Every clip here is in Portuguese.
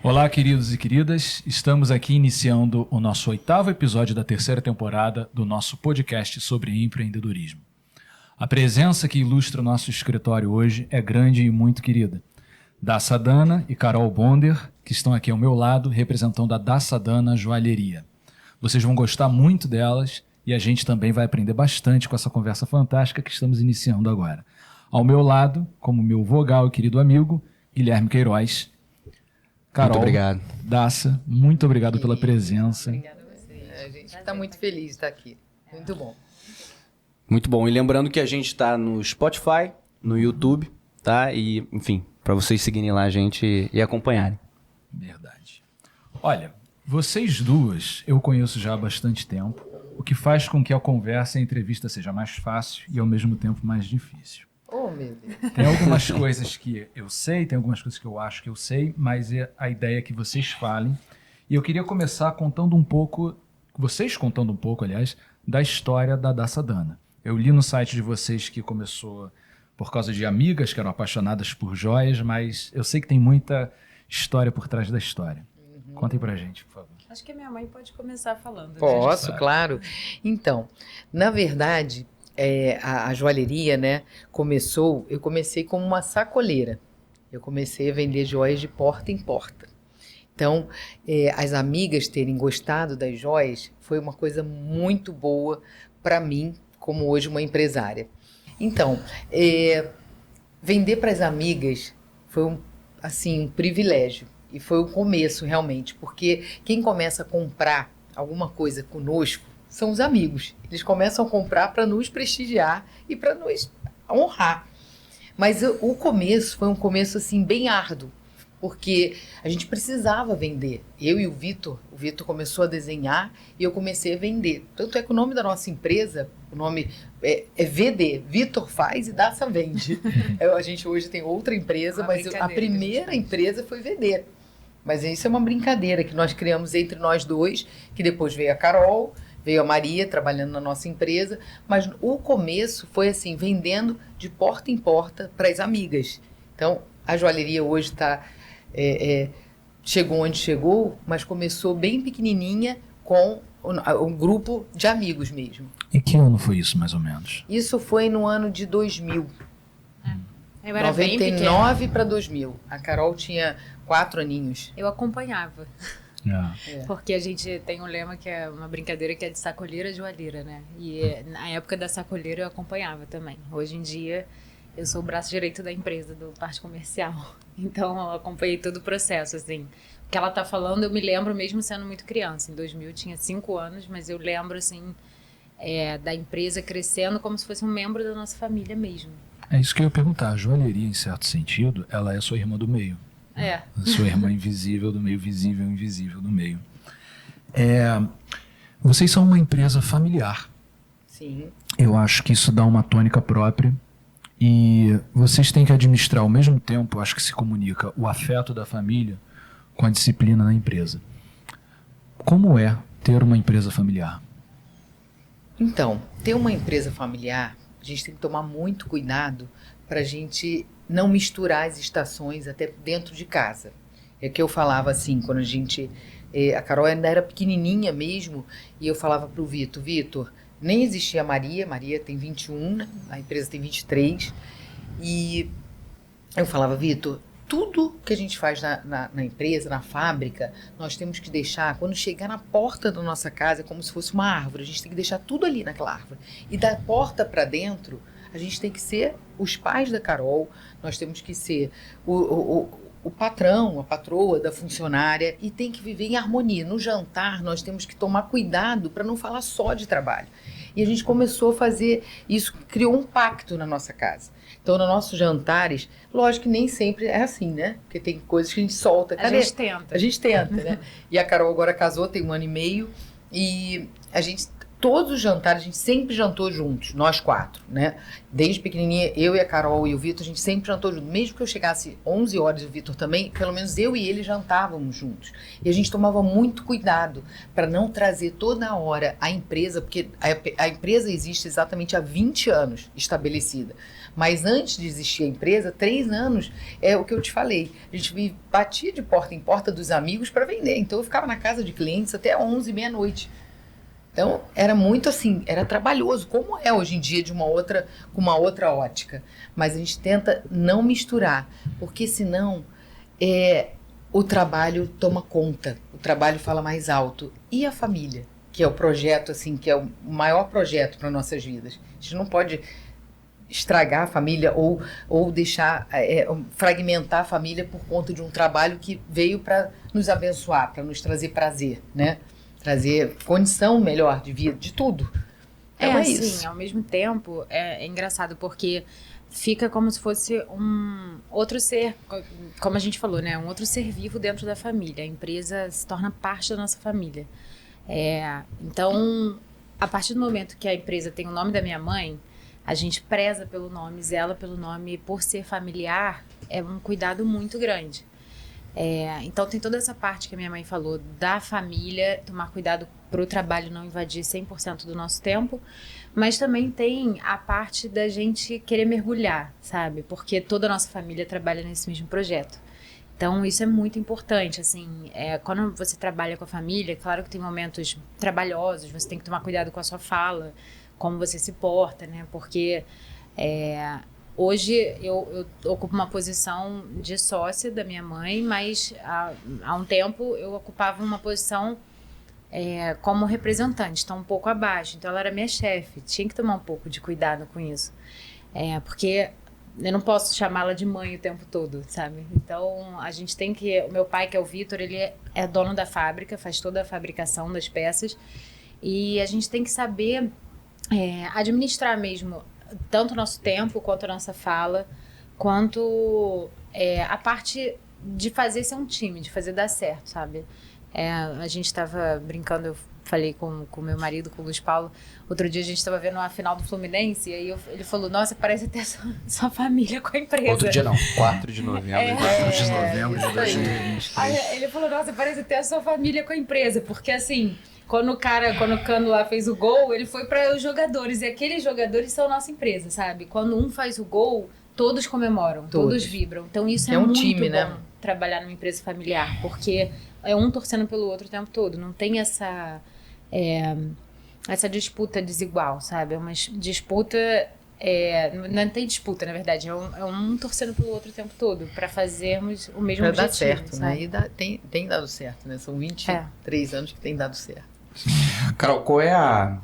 Olá, queridos e queridas. Estamos aqui iniciando o nosso 8º episódio da 3ª temporada do nosso podcast sobre empreendedorismo. A presença que ilustra o nosso escritório hoje é grande e muito querida. Dassa Dana e Carol Bonder, que estão aqui ao meu lado, representando a Dassa Dana Joalheria. Vocês vão gostar muito delas e a gente também vai aprender bastante com essa conversa fantástica que estamos iniciando agora. Ao meu lado, como meu vogal e querido amigo, Guilherme Queiroz. Carol, muito obrigado. Dassa, muito obrigado pela presença. Obrigada a vocês. A gente está muito feliz de estar aqui. Muito bom. Muito bom. E lembrando que a gente está no Spotify, no YouTube, tá? E, enfim, para vocês seguirem lá a gente e acompanharem. Verdade. Olha, vocês duas eu conheço já há bastante tempo, o que faz com que a conversa e a entrevista seja mais fácil e ao mesmo tempo mais difícil. Oh, meu Deus. Tem algumas coisas que eu sei, tem algumas coisas que eu acho que eu sei, mas a ideia é que vocês falem. E eu queria começar contando um pouco, aliás, da história da Dassa Dana. Eu li no site de vocês que começou por causa de amigas que eram apaixonadas por joias, mas eu sei que tem muita história por trás da história. Contem pra gente, por favor. Acho que a minha mãe pode começar falando. Né? Posso, claro. Então, na verdade, a joalheria, né, eu comecei como uma sacoleira. Eu comecei a vender joias de porta em porta. Então, as amigas terem gostado das joias foi uma coisa muito boa para mim, como hoje uma empresária. Então, vender para as amigas foi um privilégio. E foi o começo, realmente, porque quem começa a comprar alguma coisa conosco são os amigos. Eles começam a comprar para nos prestigiar e para nos honrar. Mas o começo foi um começo, bem árduo, porque a gente precisava vender. Eu e o Vitor começou a desenhar e eu comecei a vender. Tanto é que o nome da nossa empresa, o nome é VD, Vitor faz e Dassa vende. A gente hoje tem outra empresa, mas a primeira empresa foi VD. Mas isso é uma brincadeira que nós criamos entre nós dois, que depois veio a Carol, veio a Maria trabalhando na nossa empresa, mas o começo foi vendendo de porta em porta para as amigas. Então, a joalheria hoje chegou onde chegou, mas começou bem pequenininha com um grupo de amigos mesmo. E que ano foi isso, mais ou menos? Isso foi no ano de 2000. Eu era 99 para 2000. A Carol tinha 4 aninhos. Eu acompanhava. Porque a gente tem um lema que é uma brincadeira que é de sacoleira joalheira, né? E na época da sacoleira eu acompanhava também. Hoje em dia eu sou o braço direito da empresa, do parte comercial. Então eu acompanhei todo o processo, O que ela tá falando eu me lembro mesmo sendo muito criança. Em 2000 eu tinha 5 anos, mas eu lembro, da empresa crescendo como se fosse um membro da nossa família mesmo. É isso que eu ia perguntar. A joalheria, em certo sentido, ela é sua irmã do meio. A sua irmã invisível do meio, visível e invisível do meio. Vocês são uma empresa familiar. Sim. Eu acho que isso dá uma tônica própria e vocês têm que administrar ao mesmo tempo, acho que se comunica o afeto da família com a disciplina na empresa. Como é ter uma empresa familiar? Então, ter uma empresa familiar, a gente tem que tomar muito cuidado para a gente não misturar as estações até dentro de casa. É que eu falava quando a Carol ainda era pequenininha mesmo, e eu falava para o Vitor, nem existia a Maria tem 21, né? A empresa tem 23, e eu falava, Vitor, tudo que a gente faz na empresa, na fábrica, nós temos que deixar, quando chegar na porta da nossa casa, é como se fosse uma árvore, a gente tem que deixar tudo ali naquela árvore. E da porta para dentro, a gente tem que ser os pais da Carol, nós temos que ser o patrão, a patroa da funcionária, e tem que viver em harmonia. No jantar, nós temos que tomar cuidado para não falar só de trabalho. E a gente começou a fazer isso, criou um pacto na nossa casa. Então, nos nossos jantares, lógico que nem sempre é assim, né? Porque tem coisas que a gente solta. A gente tenta. A gente tenta, né? E a Carol agora casou, tem 1 ano e meio, e a gente todos os jantares, a gente sempre jantou juntos, nós 4, né? Desde pequenininha, eu e a Carol e o Vitor, a gente sempre jantou juntos. Mesmo que eu chegasse 11 horas e o Vitor também, pelo menos eu e ele jantávamos juntos. E a gente tomava muito cuidado para não trazer toda hora a empresa, porque a empresa existe exatamente há 20 anos estabelecida. Mas antes de existir a empresa, 3 anos, é o que eu te falei. A gente batia de porta em porta dos amigos para vender. Então eu ficava na casa de clientes até 11, meia-noite. Então, era muito assim, era trabalhoso, como é hoje em dia com uma outra ótica. Mas a gente tenta não misturar, porque senão o trabalho toma conta, o trabalho fala mais alto. E a família, que é o projeto, assim, que é o maior projeto para nossas vidas. A gente não pode estragar a família ou deixar, fragmentar a família por conta de um trabalho que veio para nos abençoar, para nos trazer prazer, né? Trazer condição melhor de vida, de tudo. Então é isso. Ao mesmo tempo, é engraçado, porque fica como se fosse um outro ser, como a gente falou, né? Um outro ser vivo dentro da família. A empresa se torna parte da nossa família. Então, a partir do momento que a empresa tem o nome da minha mãe, a gente preza pelo nome, zela pelo nome, por ser familiar, é um cuidado muito grande. Então tem toda essa parte que a minha mãe falou da família, tomar cuidado para o trabalho não invadir 100% do nosso tempo, mas também tem a parte da gente querer mergulhar, sabe? Porque toda a nossa família trabalha nesse mesmo projeto. Então isso é muito importante, assim, quando você trabalha com a família, claro que tem momentos trabalhosos, você tem que tomar cuidado com a sua fala, como você se porta, né? Porque hoje eu ocupo uma posição de sócia da minha mãe, mas há um tempo eu ocupava uma posição como representante, então um pouco abaixo. Então ela era minha chefe, tinha que tomar um pouco de cuidado com isso. Porque eu não posso chamá-la de mãe o tempo todo, sabe? Então a gente tem que... O meu pai, que é o Vitor, ele é dono da fábrica, faz toda a fabricação das peças, e a gente tem que saber administrar mesmo tanto o nosso tempo, quanto a nossa fala, quanto a parte de fazer ser um time, de fazer dar certo, sabe? A gente estava brincando, eu falei com o meu marido, com o Luiz Paulo, outro dia a gente estava vendo a final do Fluminense, e aí ele falou, nossa, parece até sua família com a empresa. Outro dia não, 4 de novembro. 4 de novembro de 2023. Aí ele falou, nossa, parece até a sua família com a empresa, porque assim... Quando o Cano lá fez o gol, ele foi para os jogadores. E aqueles jogadores são a nossa empresa, sabe? Quando um faz o gol, todos comemoram, todos vibram. Então isso é um muito time, bom, né? Trabalhar numa empresa familiar. Porque é um torcendo pelo outro o tempo todo. Não tem essa disputa desigual, sabe? É uma disputa... não tem disputa, na verdade. É um torcendo pelo outro o tempo todo. Para fazermos o mesmo objetivo. Dar certo, sabe? né? E tem dado certo, né? São 23 anos que tem dado certo. Carol, qual é a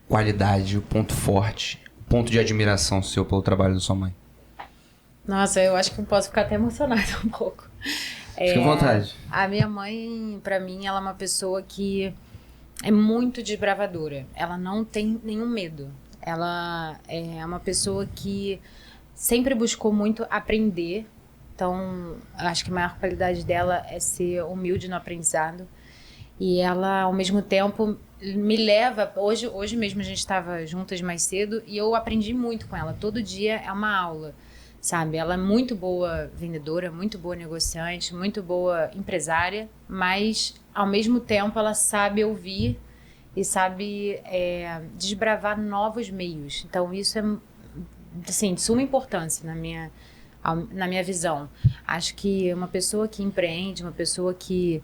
qualidade, o ponto forte, o ponto de admiração seu pelo trabalho da sua mãe? Nossa, eu acho que eu posso ficar até emocionada um pouco. Fique à vontade. A minha mãe, pra mim, ela é uma pessoa que é muito desbravadora. Ela não tem nenhum medo. Ela é uma pessoa que sempre buscou muito aprender. Então, acho que a maior qualidade dela é ser humilde no aprendizado. E ela, ao mesmo tempo, me leva... Hoje mesmo a gente estava juntas mais cedo e eu aprendi muito com ela. Todo dia é uma aula, sabe? Ela é muito boa vendedora, muito boa negociante, muito boa empresária, mas, ao mesmo tempo, ela sabe ouvir e sabe desbravar novos meios. Então, isso é, assim, de suma importância na minha visão. Acho que uma pessoa que empreende, uma pessoa que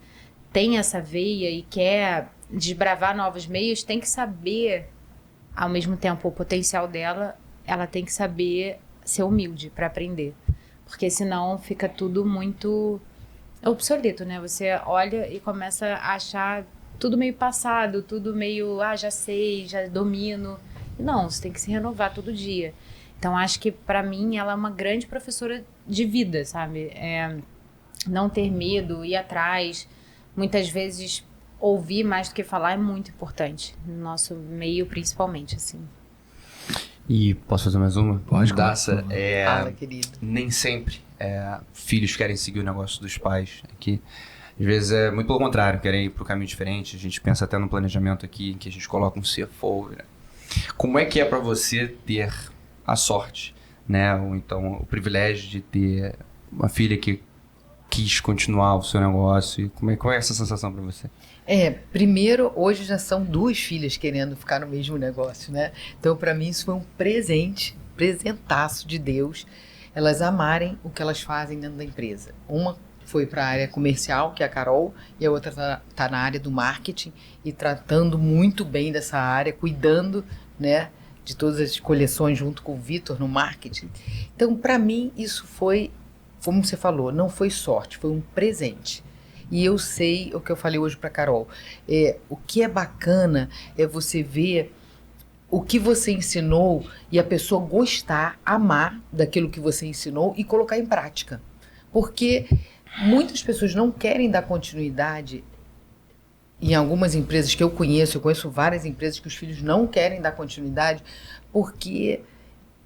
tem essa veia e quer desbravar novos meios, tem que saber, ao mesmo tempo, o potencial dela, ela tem que saber ser humilde para aprender. Porque senão fica tudo muito obsoleto, né? Você olha e começa a achar tudo meio passado, tudo meio, já sei, já domino. Não, você tem que se renovar todo dia. Então, acho que, para mim, ela é uma grande professora de vida, sabe? Não ter medo, ir atrás. Muitas vezes, ouvir mais do que falar é muito importante. No nosso meio, principalmente, assim. E posso fazer mais uma? Pode. Daça, Fala, querido. nem sempre filhos querem seguir o negócio dos pais aqui. Às vezes é muito pelo contrário, querem ir para o caminho diferente. A gente pensa até no planejamento aqui, em que a gente coloca um CFO. Né? Como é que é para você ter a sorte, né? Ou então o privilégio de ter uma filha que quis continuar o seu negócio? Qual é essa sensação para você? Primeiro, hoje já são 2 filhas querendo ficar no mesmo negócio, né? Então, para mim, isso foi um presentaço de Deus, elas amarem o que elas fazem dentro da empresa. Uma foi para a área comercial, que é a Carol, e a outra tá na área do marketing e tratando muito bem dessa área, cuidando, né, de todas as coleções junto com o Vitor no marketing. Então, para mim, isso foi, como você falou, não foi sorte, foi um presente. E eu sei o que eu falei hoje para Carol. O que é bacana é você ver o que você ensinou e a pessoa gostar, amar daquilo que você ensinou e colocar em prática. Porque muitas pessoas não querem dar continuidade. Em algumas empresas que eu conheço várias empresas que os filhos não querem dar continuidade porque,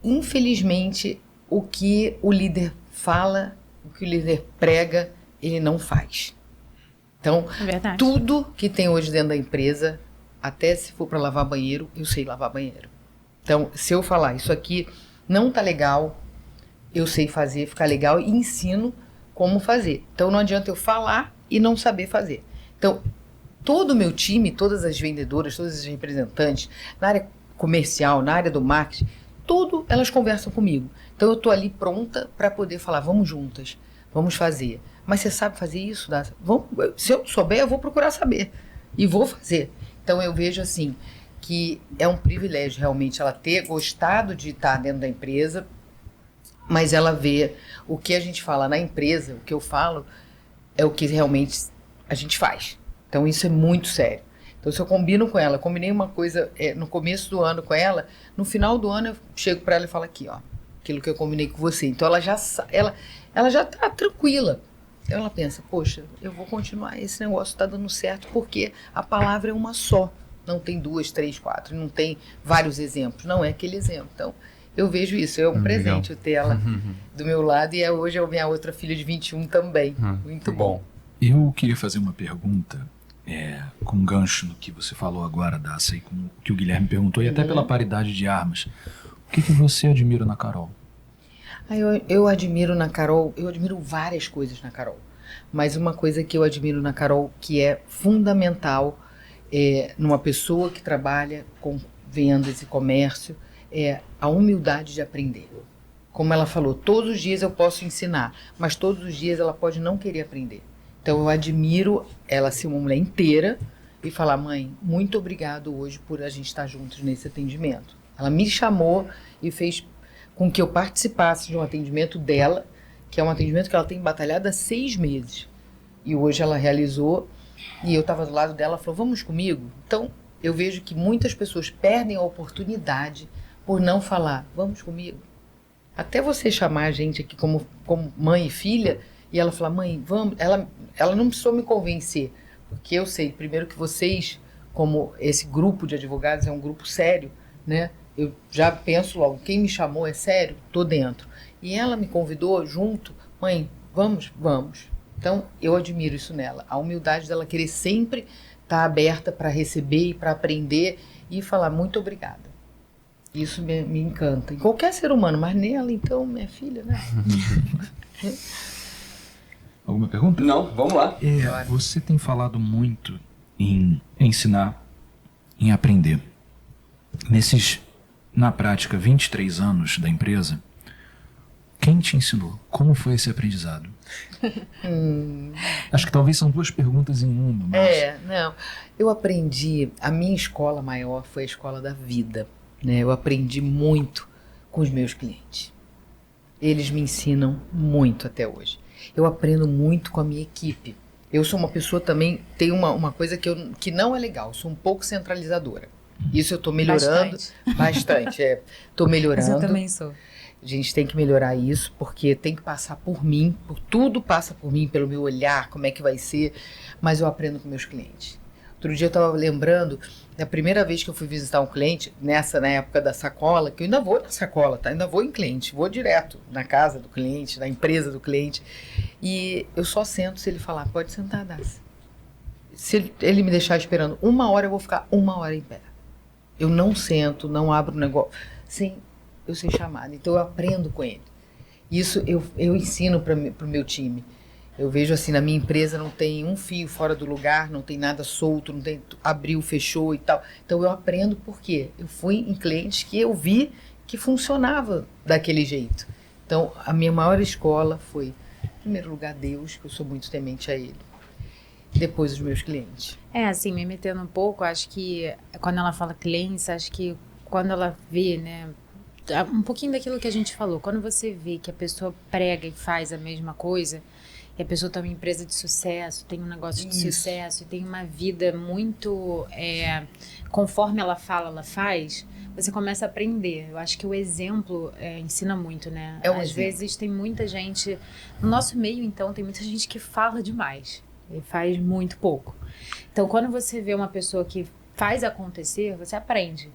infelizmente, o que o líder fala, o que o líder prega, ele não faz. Então, tudo que tem hoje dentro da empresa, até se for para lavar banheiro, eu sei lavar banheiro. Então, se eu falar, isso aqui não tá legal, eu sei fazer, ficar legal e ensino como fazer. Então, não adianta eu falar e não saber fazer. Então, todo o meu time, todas as vendedoras, todas as representantes, na área comercial, na área do marketing, tudo elas conversam comigo. Então, eu tô ali pronta para poder falar, vamos juntas, vamos fazer. Mas você sabe fazer isso? Se eu souber, eu vou procurar saber. E vou fazer. Então, eu vejo assim, que é um privilégio realmente ela ter gostado de estar dentro da empresa, mas ela vê o que a gente fala na empresa, o que eu falo, é o que realmente a gente faz. Então, isso é muito sério. Então, se eu combino com ela, combinei uma coisa no começo do ano com ela, no final do ano eu chego para ela e falo aqui, ó, aquilo que eu combinei com você. Então, ela já tá tranquila. Então ela pensa, poxa, eu vou continuar, esse negócio está dando certo porque a palavra é uma só. Não tem 2, 3, 4, não tem vários exemplos, não é aquele exemplo. Então, eu vejo isso, é um presente eu ter ela do meu lado e hoje é a minha outra filha de 21 também. Muito bom. Eu queria fazer uma pergunta com um gancho no que você falou agora, Daça, e com o que o Guilherme perguntou, e até pela paridade de armas. O que você admira na Carol? Eu admiro na Carol, eu admiro várias coisas na Carol, mas uma coisa que eu admiro na Carol que é fundamental numa pessoa que trabalha com vendas e comércio é a humildade de aprender. Como ela falou, todos os dias eu posso ensinar, mas todos os dias ela pode não querer aprender. Então eu admiro ela ser uma mulher inteira e falar, mãe, muito obrigado hoje por a gente estar juntos nesse atendimento. Ela me chamou e fez com que eu participasse de um atendimento dela, que é um atendimento que ela tem batalhado há 6 meses. E hoje ela realizou, e eu estava do lado dela, ela falou, vamos comigo? Então, eu vejo que muitas pessoas perdem a oportunidade por não falar, vamos comigo. Até você chamar a gente aqui como mãe e filha, e ela falar, mãe, vamos. Ela não precisou me convencer, porque eu sei, primeiro, que vocês, como esse grupo de advogados, é um grupo sério, né? Eu já penso logo, quem me chamou é sério? Tô dentro. E ela me convidou junto, mãe, vamos? Vamos. Então, eu admiro isso nela. A humildade dela querer sempre estar aberta para receber e para aprender e falar muito obrigada. Isso me encanta. Em qualquer ser humano, mas nela, então, minha filha, né? Alguma pergunta? Não, vamos lá. Você tem falado muito em ensinar, em aprender. Na prática, 23 anos da empresa, quem te ensinou? Como foi esse aprendizado? Acho que talvez são 2 perguntas em uma. Mas... não. Eu aprendi, a minha escola maior foi a escola da vida, né? Eu aprendi muito com os meus clientes. Eles me ensinam muito até hoje. Eu aprendo muito com a minha equipe. Eu sou uma pessoa também, tem uma coisa que não é legal, eu sou um pouco centralizadora. Isso eu tô melhorando bastante. Tô melhorando. Mas eu também sou. A gente tem que melhorar isso, porque tem que passar por mim, tudo passa por mim, pelo meu olhar, como é que vai ser, mas eu aprendo com meus clientes. Outro dia eu estava lembrando da primeira vez que eu fui visitar um cliente, na época da sacola, que eu ainda vou na sacola, tá? Ainda vou em cliente, vou direto na casa do cliente, na empresa do cliente. E eu só sento se ele falar, pode sentar, Dacia. Se ele me deixar esperando 1 hora, eu vou ficar 1 hora em pé. Eu não sento, não abro o negócio, sem eu ser chamada. Então eu aprendo com ele. Isso eu ensino para o meu time. Eu vejo assim, na minha empresa não tem um fio fora do lugar, não tem nada solto, não tem abriu, fechou e tal. Então eu aprendo porque eu fui em clientes que eu vi que funcionava daquele jeito. Então a minha maior escola foi, em primeiro lugar, Deus, que eu sou muito temente a Ele. Depois os meus clientes. Assim, me metendo um pouco, acho que quando ela fala clientes, acho que quando ela vê, né, um pouquinho daquilo que a gente falou, quando você vê que a pessoa prega e faz a mesma coisa, e a pessoa tem uma empresa de sucesso, tem um negócio de sucesso, e tem uma vida muito, conforme ela fala, ela faz, você começa a aprender. Eu acho que o exemplo ensina muito, né? Às vezes tem muita gente, no nosso meio então, tem muita gente que fala demais e faz muito pouco. Então quando você vê uma pessoa que faz acontecer, você aprende.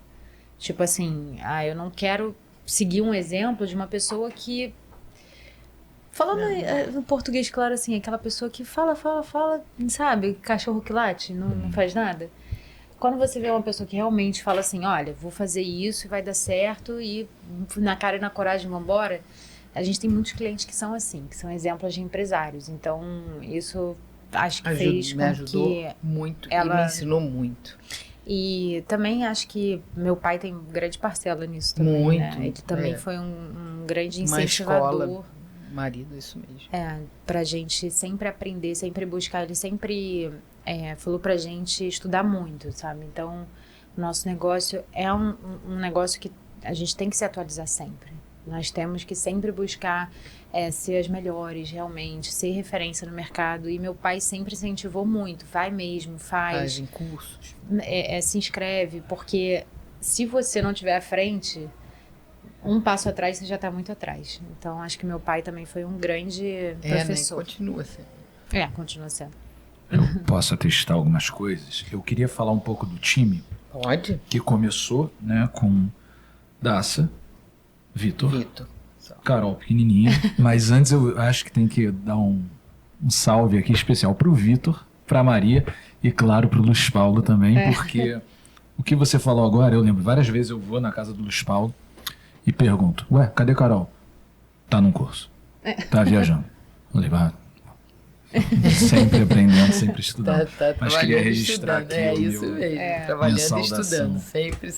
Tipo assim, eu não quero seguir um exemplo de uma pessoa que... Falando no português, claro, assim, aquela pessoa que fala, sabe? Cachorro que late, não faz nada. Quando você vê uma pessoa que realmente fala assim, olha, vou fazer isso e vai dar certo, e na cara e na coragem vambora, a gente tem muitos clientes que são assim, que são exemplos de empresários. Então, isso acho que fez com me ajudou que muito ela... e me ensinou muito. E também acho que meu pai tem grande parcela nisso também, muito, né? Ele também foi um grande incentivador. Uma escola, marido, isso mesmo. Pra gente sempre aprender, sempre buscar. Ele sempre falou pra gente estudar muito, sabe? Então, o nosso negócio é um negócio que a gente tem que se atualizar sempre. Nós temos que sempre buscar ser as melhores, realmente, ser referência no mercado. E meu pai sempre incentivou muito. Vai mesmo, faz. Faz em cursos. Se inscreve, porque se você não estiver à frente, um passo atrás, você já está muito atrás. Então, acho que meu pai também foi um grande professor. Né? Continua sendo. Continua sendo. Eu posso atestar algumas coisas. Eu queria falar um pouco do time. Pode. Que começou, né, com Dacia, Vitor, Carol pequenininha. Mas antes eu acho que tem que dar um salve aqui especial para o Vitor, para a Maria e, claro, para o Luiz Paulo também, porque o que você falou agora, eu lembro, várias vezes eu vou na casa do Luiz Paulo e pergunto, cadê Carol? Tá num curso. Tá viajando. Eu falei, sempre aprendendo, sempre estudando. Mas queria registrar aqui isso mesmo, trabalhando e estudando. Sempre.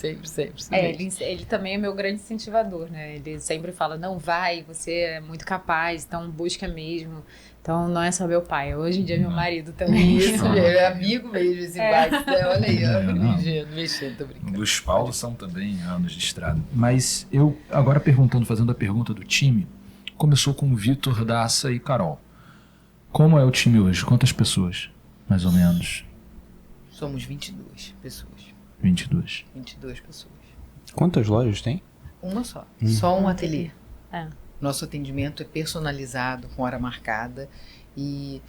Ele também é meu grande incentivador, né? Ele sempre fala, não vai, você é muito capaz, então busca mesmo. Então não é só meu pai, hoje em dia é meu marido também. Isso, é amigo mesmo esse pai. Olha aí, mexendo, tô brincando. Luiz Paulo são também anos de estrada. Mas eu, agora fazendo a pergunta do time, começou com Vitor, Dacia e Carol. Como é o time hoje? Quantas pessoas, mais ou menos? Somos 22 pessoas. 22 pessoas. Quantas lojas tem? Uma só. Só um ateliê. Nosso atendimento é personalizado, com hora marcada. E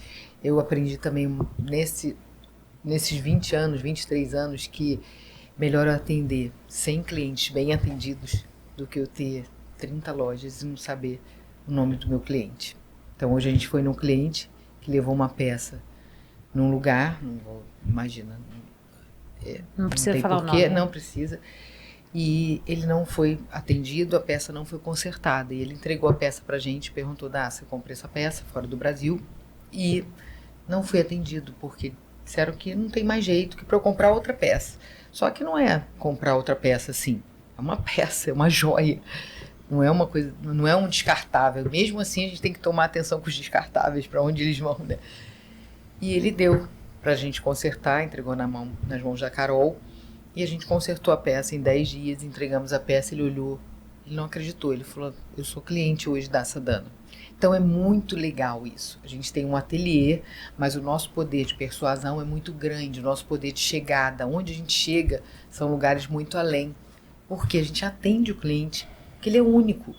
eu aprendi também nesses 20 anos, 23 anos, que melhor eu atender 100 clientes bem atendidos do que eu ter 30 lojas e não saber o nome do meu cliente. Então, hoje a gente foi num cliente que levou uma peça num lugar, imagina. Não precisa falar o nome. Não precisa. E ele não foi atendido, a peça não foi consertada. E ele entregou a peça pra gente, perguntou, Dacia, eu comprei essa peça fora do Brasil e não fui atendido, porque disseram que não tem mais jeito que para eu comprar outra peça. Só que não é comprar outra peça assim. É uma peça, é uma joia. Não é uma coisa, não é um descartável. Mesmo assim, a gente tem que tomar atenção com os descartáveis, para onde eles vão, né? E ele deu pra gente consertar, entregou nas mãos da Carol, e a gente consertou a peça em 10 dias, entregamos a peça, ele olhou, ele não acreditou, ele falou, eu sou cliente hoje da Sadano. Então é muito legal isso. A gente tem um ateliê, mas o nosso poder de persuasão é muito grande, o nosso poder de chegada, onde a gente chega, são lugares muito além, porque a gente atende o cliente, que ele é único.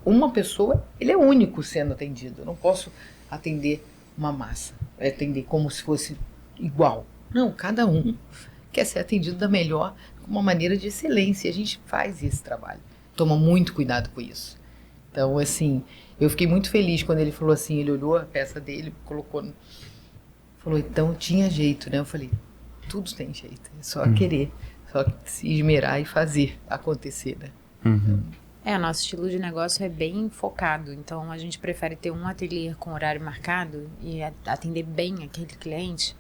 Uma pessoa, ele é único sendo atendido. Eu não posso atender uma massa, atender como se fosse igual. Não, cada um quer ser atendido da melhor, com uma maneira de excelência. E a gente faz esse trabalho. Toma muito cuidado com isso. Então, assim, eu fiquei muito feliz quando ele falou assim, ele olhou a peça dele, falou, então tinha jeito, né? Eu falei, tudo tem jeito, é só querer, só se esmerar e fazer acontecer, né? Nosso estilo de negócio é bem focado, então a gente prefere ter um ateliê com horário marcado e atender bem aquele cliente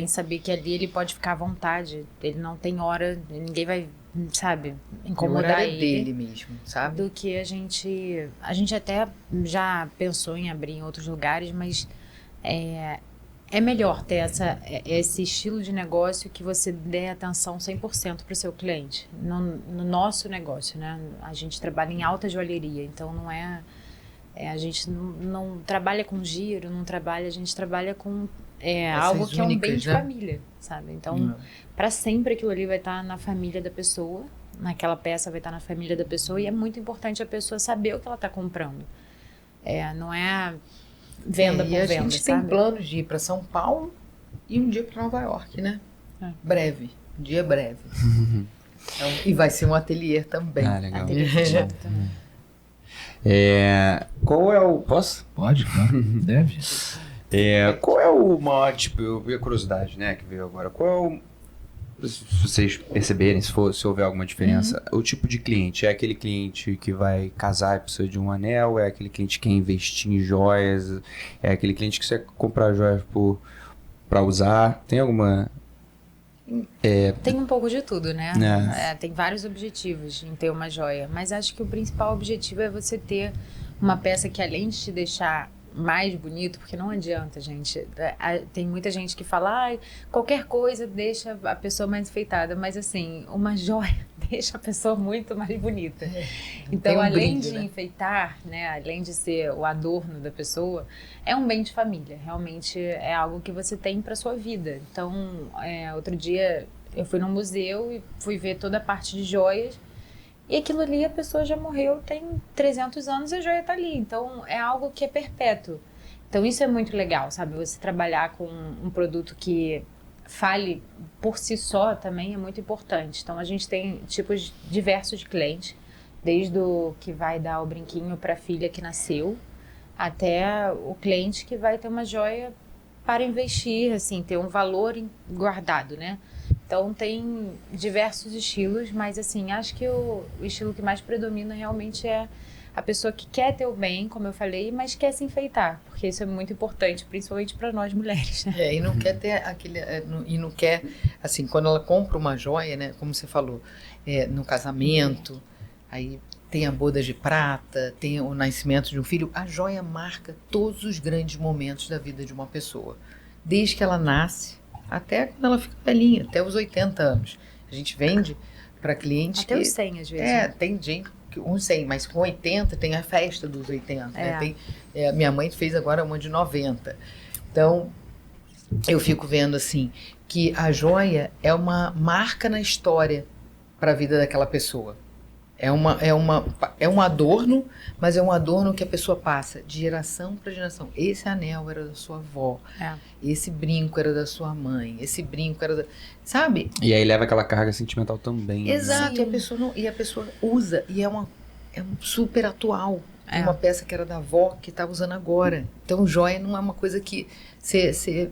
saber que ali ele pode ficar à vontade, ele não tem hora, ninguém vai, sabe, incomodar ele. Dele mesmo, sabe? Do que a gente até já pensou em abrir em outros lugares, mas é melhor ter esse estilo de negócio que você dê atenção 100% para o seu cliente. No nosso negócio, né? A gente trabalha em alta joalheria, então não a gente não trabalha com giro, a gente trabalha com algo que é um bem de família, sabe? Então, para sempre aquilo ali vai estar na família da pessoa, naquela peça vai estar na família da pessoa, e é muito importante a pessoa saber o que ela está comprando. Não é venda por venda, sabe? A gente tem planos de ir para São Paulo e um dia para Nova York, né? Breve, um dia breve. Então, e vai ser um ateliê também. Legal. Ateliê também. Qual é o... Posso? Pode, claro. Deve. Qual é o maior, tipo, eu vi a curiosidade, né, que veio agora. Qual é o... Se vocês perceberem, se houver alguma diferença, o tipo de cliente, é aquele cliente que vai casar e precisa de um anel, é aquele cliente que quer investir em joias, é aquele cliente que quer comprar joias para usar, tem alguma... Tem um pouco de tudo, né? Tem vários objetivos em ter uma joia, mas acho que o principal objetivo é você ter uma peça que, além de te deixar mais bonito, porque não adianta, gente. Tem muita gente que fala, qualquer coisa deixa a pessoa mais enfeitada, mas assim, uma joia deixa a pessoa muito mais bonita. Então, além de enfeitar, né, além de ser o adorno da pessoa, é um bem de família. Realmente é algo que você tem para sua vida. Então, outro dia eu fui num museu e fui ver toda a parte de joias. E aquilo ali, a pessoa já morreu, tem 300 anos e a joia tá ali. Então, é algo que é perpétuo. Então, isso é muito legal, sabe? Você trabalhar com um produto que fale por si só também é muito importante. Então, a gente tem tipos diversos de clientes, desde o que vai dar o brinquinho para a filha que nasceu, até o cliente que vai ter uma joia para investir, assim, ter um valor guardado, né? Então, tem diversos estilos, mas, assim, acho que o estilo que mais predomina realmente é a pessoa que quer ter o bem, como eu falei, mas quer se enfeitar, porque isso é muito importante, principalmente para nós mulheres. E não quer ter aquele... e não quer, assim, quando ela compra uma joia, né, como você falou, no casamento, aí tem a boda de prata, tem o nascimento de um filho, a joia marca todos os grandes momentos da vida de uma pessoa, desde que ela nasce até quando ela fica velhinha, até os 80 anos. A gente vende para clientes até os 100, às vezes. Né? Tem gente, uns 100, mas com 80 tem a festa dos 80. Né? Minha mãe fez agora uma de 90. Então, eu fico vendo assim, que a joia é uma marca na história para a vida daquela pessoa. É um adorno, mas é um adorno que a pessoa passa de geração para geração. Esse anel era da sua avó, esse brinco era da sua mãe, esse brinco era da... Sabe? E aí leva aquela carga sentimental também. Exato, né? E a pessoa usa, e é um super atual. Uma peça que era da avó, que está usando agora. Então, joia não é uma coisa que você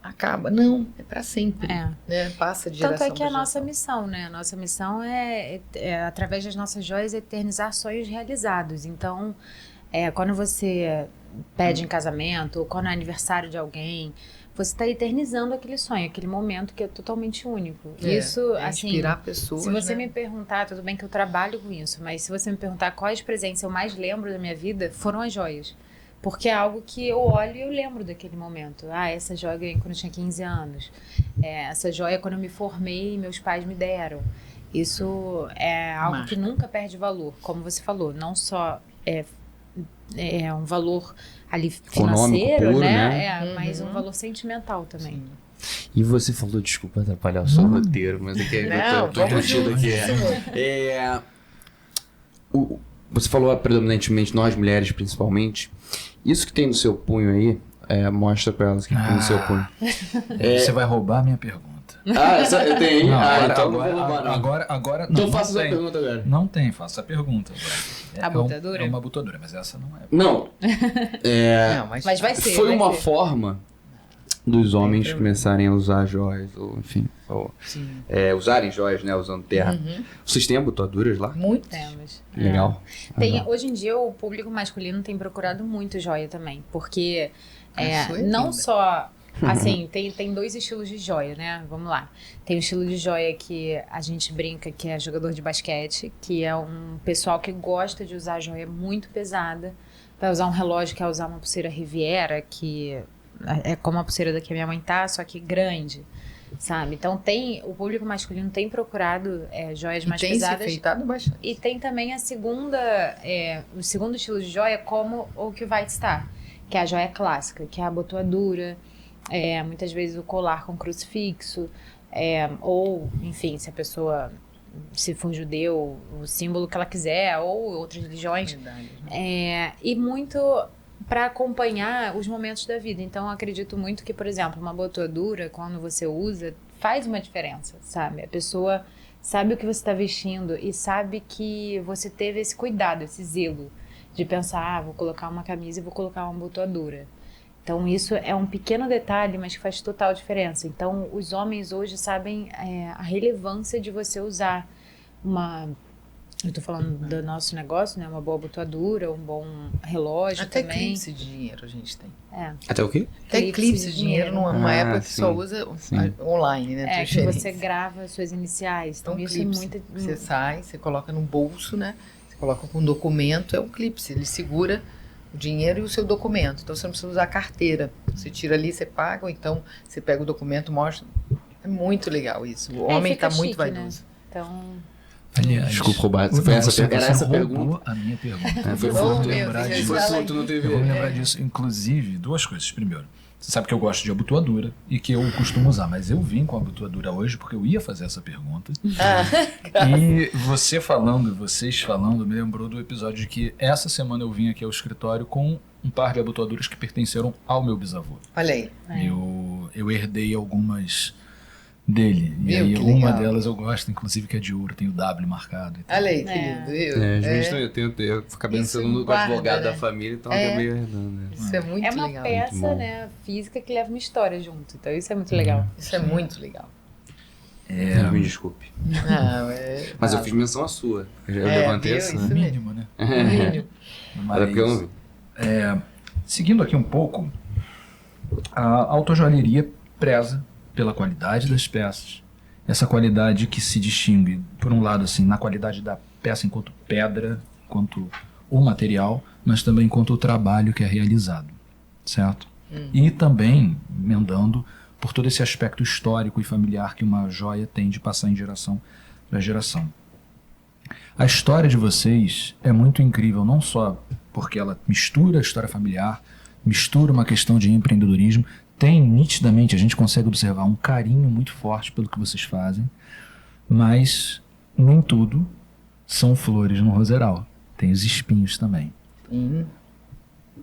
acaba, não, é para sempre, né? Passa de geração. Tanto é que é a nossa missão, né? A nossa missão é através das nossas joias, eternizar sonhos realizados. Então, quando você pede em casamento, ou quando é aniversário de alguém, você está eternizando aquele sonho, aquele momento que é totalmente único. Isso, assim, inspirar pessoas, se você né? me perguntar, tudo bem que eu trabalho com isso, mas se você me perguntar quais presentes eu mais lembro da minha vida, foram as joias. Porque é algo que eu olho e eu lembro daquele momento. Essa joia eu ganhei quando eu tinha 15 anos. Essa joia quando eu me formei, meus pais me deram. Isso é algo que nunca perde valor. Como você falou, não só é um valor ali financeiro, puro, né? Mas um valor sentimental também. Sim. E você falou, desculpa atrapalhar o seu roteiro, mas aqui eu tô contido aqui. Você falou predominantemente nós mulheres, principalmente. Isso que tem no seu punho aí, mostra pra elas o que tem no seu punho. Você vai roubar a minha pergunta. Eu tenho. Não, Então não vou roubar, não. Agora não. Então faça essa pergunta agora. Não tem, faça a pergunta. Abotoadura? É uma abotoadura, mas essa não é. Não. Não, mas vai ser. Foi vai uma ser. forma dos homens começarem a usar joias, ou enfim, usarem joias, né, usando terra. Vocês têm abotoaduras lá? muito. Temos. Legal. Hoje em dia o público masculino tem procurado muito joia também, porque não só assim, tem dois estilos de joia, né? Vamos lá. Tem o estilo de joia que a gente brinca que é jogador de basquete, que é um pessoal que gosta de usar joia muito pesada, vai usar um relógio, quer usar uma pulseira Riviera, que é como a pulseira da que a minha mãe tá, só que grande. Sabe? Então o público masculino tem procurado joias mais pesadas. Tem se enfeitado bastante. E tem também o segundo estilo de joia, como o que o White Star, que é a joia clássica, que é a abotoadura, muitas vezes o colar com crucifixo, ou, enfim, se for judeu, o símbolo que ela quiser, ou outras religiões. Verdade, né? E muito para acompanhar os momentos da vida. Então, eu acredito muito que, por exemplo, uma abotoadura, quando você usa, faz uma diferença, sabe? A pessoa sabe o que você está vestindo e sabe que você teve esse cuidado, esse zelo de pensar, vou colocar uma camisa e vou colocar uma abotoadura. Então, isso é um pequeno detalhe, mas que faz total diferença. Então, os homens hoje sabem a relevância de você usar eu estou falando do nosso negócio, né? Uma boa abotoadura, um bom relógio Até também. eclipse de dinheiro a gente tem. Até o quê? Até eclipse de dinheiro numa época que sim. só usa online, né? Que Transferência. você grava as suas iniciais. Então, isso clipse. é muito... Você sai, você coloca no bolso, né? Você coloca com um documento, é um clipse. Ele segura o dinheiro e o seu documento. Então, você não precisa usar carteira. Você tira ali, você paga, ou então você pega o documento, mostra. É muito legal isso. O homem está muito vaidoso. Né? Então... Aliás, desculpa, Roberto. Era essa pergunta? A minha pergunta. Foi Oh, lembrar meu Deus, disso. fala aí. Eu vou me lembrar disso. Inclusive, duas coisas. Primeiro, você sabe que eu gosto de abotoadura e que eu costumo usar, mas eu vim com a abotoadura hoje porque eu ia fazer essa pergunta. E vocês falando, me lembrou do episódio de que essa semana eu vim aqui ao escritório com um par de abotoaduras que pertenceram ao meu bisavô. Olha aí. Eu herdei algumas dele. E aí que uma legal. delas eu gosto, inclusive, que é de ouro, tem o W marcado. E tal. Olha aí, que lindo, viu? Eu acabei Isso sendo o guarda, advogado né? da família, então eu acabei herdando. Né? Isso é muito É uma legal. Muito peça, bom. né, física que leva uma história junto. Então, isso é muito legal. Isso é muito legal. Me desculpe. Não, Mas eu fiz menção à sua. Eu já É, levantei viu? essa. Isso O mínimo, né? mínimo. Era porque eu não vi. Seguindo aqui um pouco, a autojoalheria preza pela qualidade das peças. Essa qualidade que se distingue, por um lado, assim, na qualidade da peça enquanto pedra, enquanto o material, mas também enquanto o trabalho que é realizado, certo? E também, emendando, por todo esse aspecto histórico e familiar que uma joia tem de passar em geração para geração. A história de vocês é muito incrível, não só porque ela mistura a história familiar, mistura uma questão de empreendedorismo, tem nitidamente, a gente consegue observar um carinho muito forte pelo que vocês fazem, mas nem tudo são flores no roseral. Tem os espinhos também.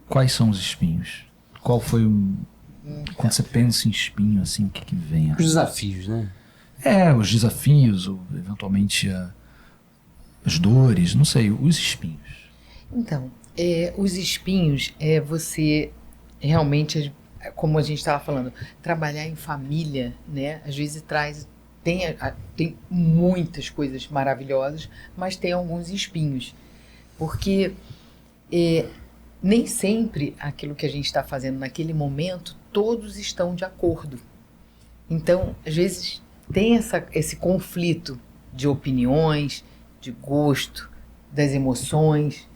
Quais são os espinhos? Qual foi quando você pensa em espinho, assim, o que vem? Os desafios, né? Os desafios, ou eventualmente as dores, não sei, os espinhos. Então, os espinhos você realmente, como a gente estava falando, trabalhar em família, né? Às vezes tem muitas coisas maravilhosas, mas tem alguns espinhos. Porque nem sempre aquilo que a gente está fazendo naquele momento, todos estão de acordo. Então, às vezes, tem esse conflito de opiniões, de gosto, das emoções.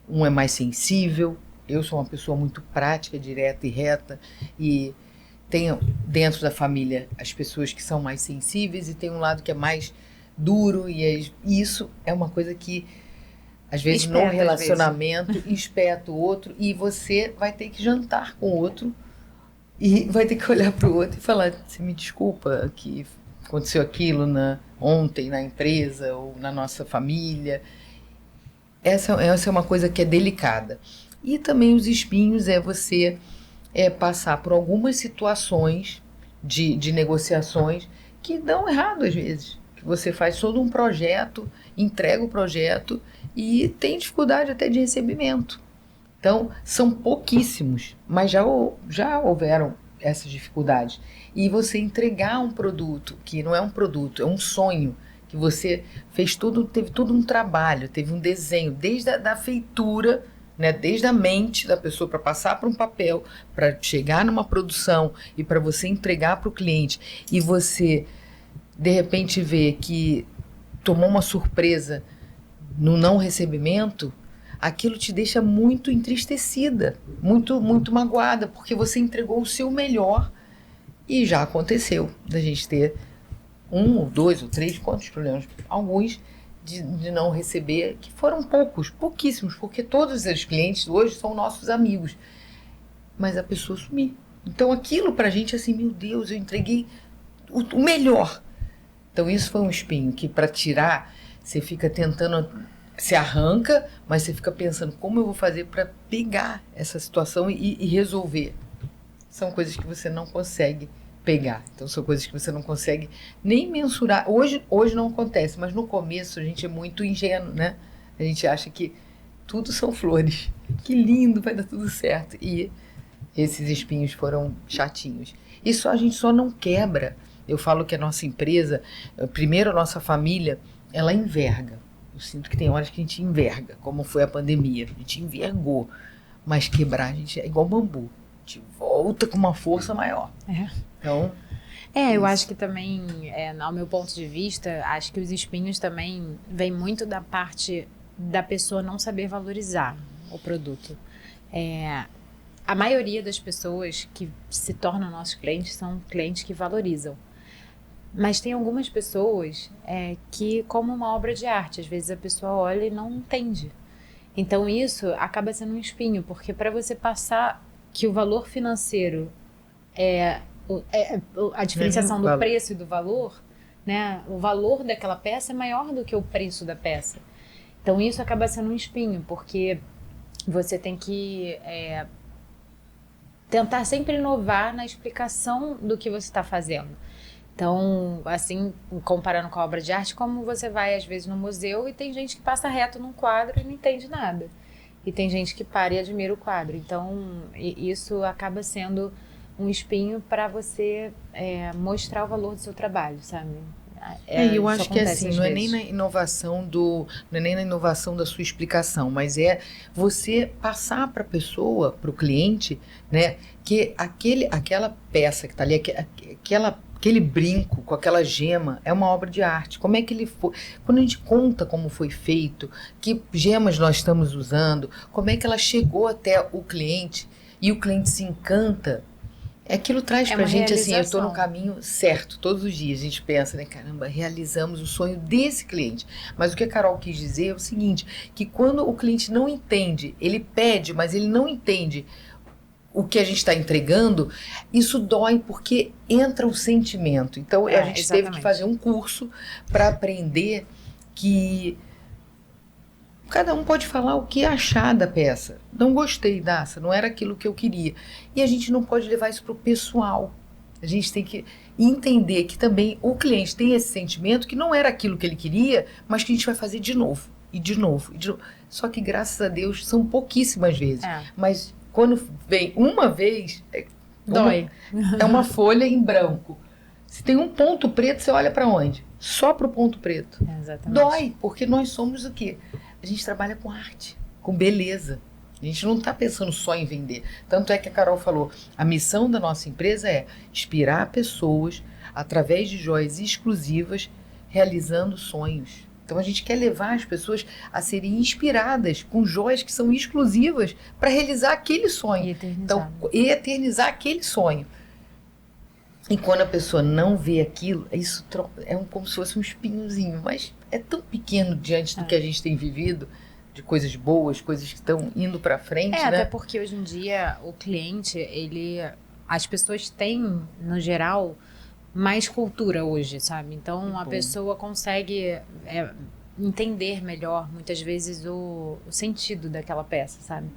Um é mais sensível. Eu sou uma pessoa muito prática, direta e reta. E tenho dentro da família as pessoas que são mais sensíveis e tem um lado que é mais duro. E isso é uma coisa que, às vezes, no relacionamento, espeta o outro. E você vai ter que jantar com o outro. E vai ter que olhar para o outro e falar: você me desculpa que aconteceu aquilo ontem na empresa ou na nossa família. Essa é uma coisa que é delicada. E também os espinhos você passar por algumas situações de negociações que dão errado às vezes. Que você faz todo um projeto, entrega o projeto e tem dificuldade até de recebimento. Então, são pouquíssimos, mas já houveram essas dificuldades. E você entregar um produto, que não é um produto, é um sonho, que você fez tudo, teve todo um trabalho, teve um desenho, desde a feitura, né, desde a mente da pessoa para passar para um papel, para chegar numa produção e para você entregar para o cliente, e você, de repente, vê que tomou uma surpresa no não recebimento, aquilo te deixa muito entristecida, muito, muito magoada, porque você entregou o seu melhor e já aconteceu da gente ter 1 ou 2 ou 3, quantos problemas? Alguns de não receber, que foram pouquíssimos, porque todos os clientes hoje são nossos amigos, mas a pessoa sumir. Então aquilo pra gente é assim, meu Deus, eu entreguei o melhor. Então isso foi um espinho que para tirar, você fica tentando, se arranca, mas você fica pensando como eu vou fazer para pegar essa situação e resolver. São coisas que você não consegue pegar. Então são coisas que você não consegue nem mensurar. Hoje não acontece, mas no começo a gente é muito ingênuo, né? A gente acha que tudo são flores. Que lindo, vai dar tudo certo. E esses espinhos foram chatinhos. Isso a gente só não quebra. Eu falo que a nossa empresa, primeiro a nossa família, ela enverga. Eu sinto que tem horas que a gente enverga, como foi a pandemia. A gente envergou. Mas quebrar, a gente é igual bambu. A gente volta com uma força maior. Então, eu acho que também, ao meu ponto de vista, acho que os espinhos também vêm muito da parte da pessoa não saber valorizar o produto. A maioria das pessoas que se tornam nossos clientes são clientes que valorizam. Mas tem algumas pessoas que, como uma obra de arte, às vezes a pessoa olha e não entende. Então isso acaba sendo um espinho, porque para você passar que o valor financeiro a diferenciação do preço e do valor, né? O valor daquela peça é maior do que o preço da peça. Então isso acaba sendo um espinho, porque você tem que tentar sempre inovar na explicação do que você está fazendo. Então, assim, comparando com a obra de arte, como você vai às vezes no museu e tem gente que passa reto num quadro e não entende nada. E tem gente que para e admira o quadro. Então, isso acaba sendo um espinho para você mostrar o valor do seu trabalho, sabe? Eu acho que assim, não é nem na inovação não é nem na inovação da sua explicação, mas é você passar para a pessoa, para o cliente, né, que aquela peça que está ali, aquele brinco com aquela gema é uma obra de arte. Como é que ele foi? Quando a gente conta como foi feito, que gemas nós estamos usando, como é que ela chegou até o cliente e o cliente se encanta, aquilo traz pra gente assim, eu estou no caminho certo todos os dias. A gente pensa, né, caramba, realizamos o sonho desse cliente. Mas o que a Carol quis dizer é o seguinte, que quando o cliente não entende, ele pede, mas ele não entende o que a gente está entregando, isso dói porque entra o sentimento. Então, a gente teve que fazer um curso para aprender que cada um pode falar o que achar da peça. Não gostei dessa, não era aquilo que eu queria. E a gente não pode levar isso para o pessoal. A gente tem que entender que também o cliente tem esse sentimento que não era aquilo que ele queria, mas que a gente vai fazer de novo, e de novo, e de novo. Só que, graças a Deus, são pouquíssimas vezes. Mas quando vem uma vez, dói. É uma folha em branco. Se tem um ponto preto, você olha para onde? Só para o ponto preto. Exatamente. Dói, porque nós somos o quê? A gente trabalha com arte, com beleza. A gente não está pensando só em vender. Tanto é que a Carol falou, a missão da nossa empresa é inspirar pessoas através de joias exclusivas, realizando sonhos. Então a gente quer levar as pessoas a serem inspiradas com joias que são exclusivas para realizar aquele sonho. E eternizar aquele sonho. E quando a pessoa não vê aquilo, isso como se fosse um espinhozinho, mas é tão pequeno diante do que a gente tem vivido, de coisas boas, coisas que estão indo para frente, né? Até porque hoje em dia o cliente, as pessoas têm, no geral, mais cultura hoje, sabe? Então a pessoa consegue entender melhor, muitas vezes, o sentido daquela peça, sabe?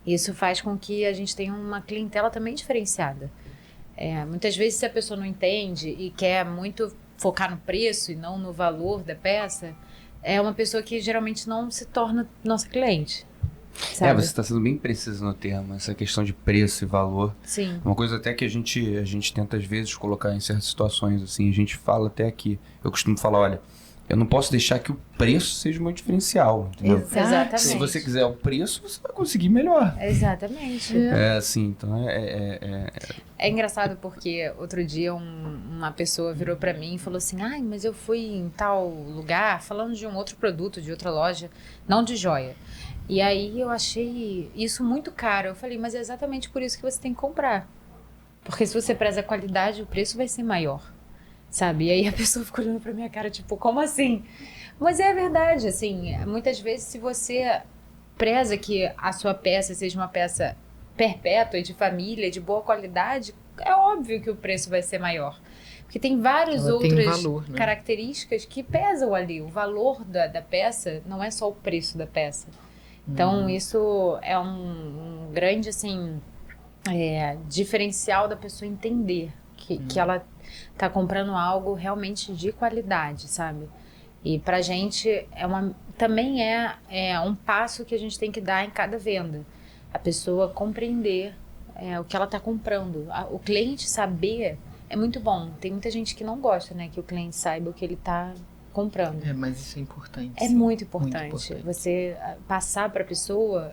Isso faz com que a gente tenha uma clientela também diferenciada. Muitas vezes, se a pessoa não entende e quer muito focar no preço e não no valor da peça, é uma pessoa que geralmente não se torna nossa cliente. Sabe? Você está sendo bem preciso no termo, essa questão de preço e valor. Sim. Uma coisa até que a gente tenta às vezes colocar em certas situações, assim, a gente fala até aqui, eu costumo falar, olha, eu não posso deixar que o preço seja o meu diferencial, entendeu? Exatamente. Se você quiser o preço, você vai conseguir melhor. Exatamente. Assim, então É engraçado porque outro dia uma pessoa virou pra mim e falou assim, ai, mas eu fui em tal lugar, falando de um outro produto, de outra loja, não de joia. E aí eu achei isso muito caro. Eu falei, mas é exatamente por isso que você tem que comprar. Porque se você preza a qualidade, o preço vai ser maior. Sabe? E aí a pessoa ficou olhando pra minha cara, tipo, como assim? Mas é verdade, assim, muitas vezes se você preza que a sua peça seja uma peça perpétua, de família, de boa qualidade, é óbvio que o preço vai ser maior. Porque tem várias outras valor, né? características que pesam ali. O valor da peça não é só o preço da peça. Então, isso é um grande, assim, diferencial da pessoa entender que ela tá comprando algo realmente de qualidade, sabe? E pra gente também é um passo que a gente tem que dar em cada venda. A pessoa compreender o que ela tá comprando. O cliente saber é muito bom. Tem muita gente que não gosta, né? Que o cliente saiba o que ele tá comprando. Mas isso é importante. É muito importante. Você passar pra pessoa...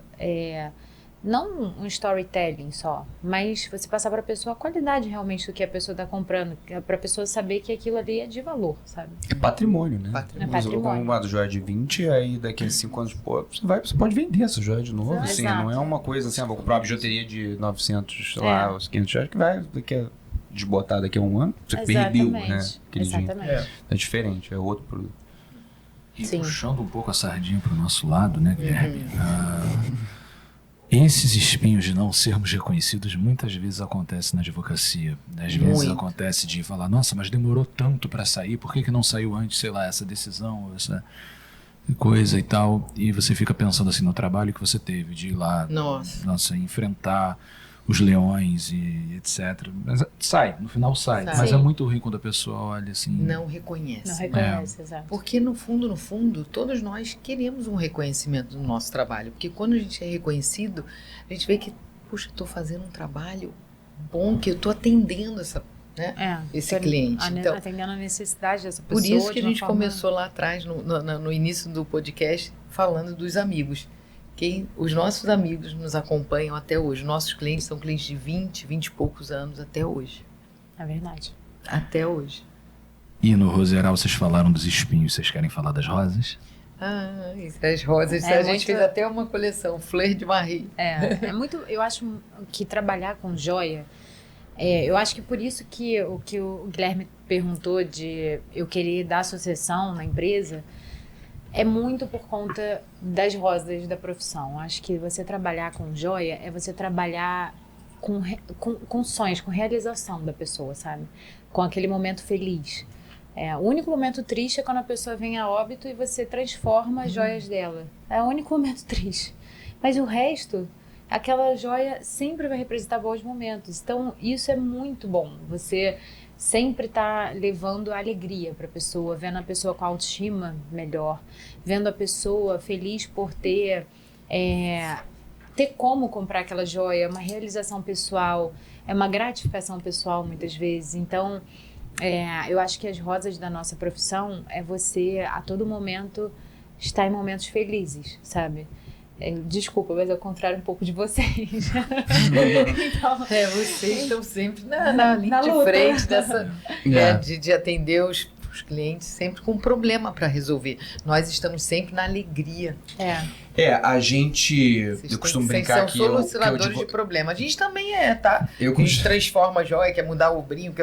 não um storytelling só, mas você passar para a pessoa a qualidade realmente do que a pessoa está comprando, para a pessoa saber que aquilo ali é de valor, sabe? é patrimônio, né? É patrimônio. Uma joia de 20, aí daqui a 5 anos, pô, você pode vender essa joia de novo, assim, Exato. não é uma coisa assim, vou comprar uma bijuteria de 900, sei lá, os 500 reais, que vai desbotar daqui a um ano, você perdeu, né? Aquele dinheiro. É diferente, é outro produto. E Sim. puxando um pouco a sardinha para o nosso lado, né, Guilherme? Esses espinhos de não sermos reconhecidos muitas vezes acontecem na advocacia. Às vezes acontece de falar, nossa, mas demorou tanto para sair, por que não saiu antes, sei lá, essa decisão, essa coisa e tal. E você fica pensando assim no trabalho que você teve de ir lá, nossa, enfrentar os leões e etc. Mas no final sai. Mas Sim. é muito ruim quando a pessoa olha assim... Não reconhece. Não reconhece, exato. Porque no fundo, todos nós queremos um reconhecimento do nosso trabalho. Porque quando a gente é reconhecido, a gente vê que, puxa, estou fazendo um trabalho bom, que eu estou atendendo esse cliente. Então, atendendo a necessidade dessa pessoa. por isso que a gente começou lá atrás, no início do podcast, falando dos amigos. Os nossos amigos nos acompanham até hoje. Nossos clientes são clientes de 20 e poucos anos até hoje. É verdade. Até hoje. E no Roseral vocês falaram dos espinhos, vocês querem falar das rosas? As rosas, a gente fez até uma coleção, Fleur de Marie. É muito, eu acho que trabalhar com joia, eu acho que por isso que o Guilherme perguntou de eu querer dar sucessão na empresa, é muito por conta das rosas da profissão. Acho que você trabalhar com joia é você trabalhar com sonhos, com realização da pessoa, sabe? Com aquele momento feliz. O único momento triste é quando a pessoa vem a óbito e você transforma as joias dela. É o único momento triste. Mas o resto, aquela joia sempre vai representar bons momentos. Então, isso é muito bom. Você sempre tá levando a alegria para a pessoa, vendo a pessoa com a autoestima melhor, vendo a pessoa feliz por ter como comprar aquela joia, é uma realização pessoal, é uma gratificação pessoal muitas vezes. Então, eu acho que as rosas da nossa profissão é você a todo momento estar em momentos felizes, sabe? Desculpa, mas ao contrário um pouco de vocês. Então, vocês estão sempre na linha de luta. frente dessa, de atender os clientes sempre com um problema para resolver. Nós estamos sempre na alegria. A gente... Eu costumo brincar que... São solucionadores de problema. A gente também tá? A gente transforma a joia, quer mudar o brinco.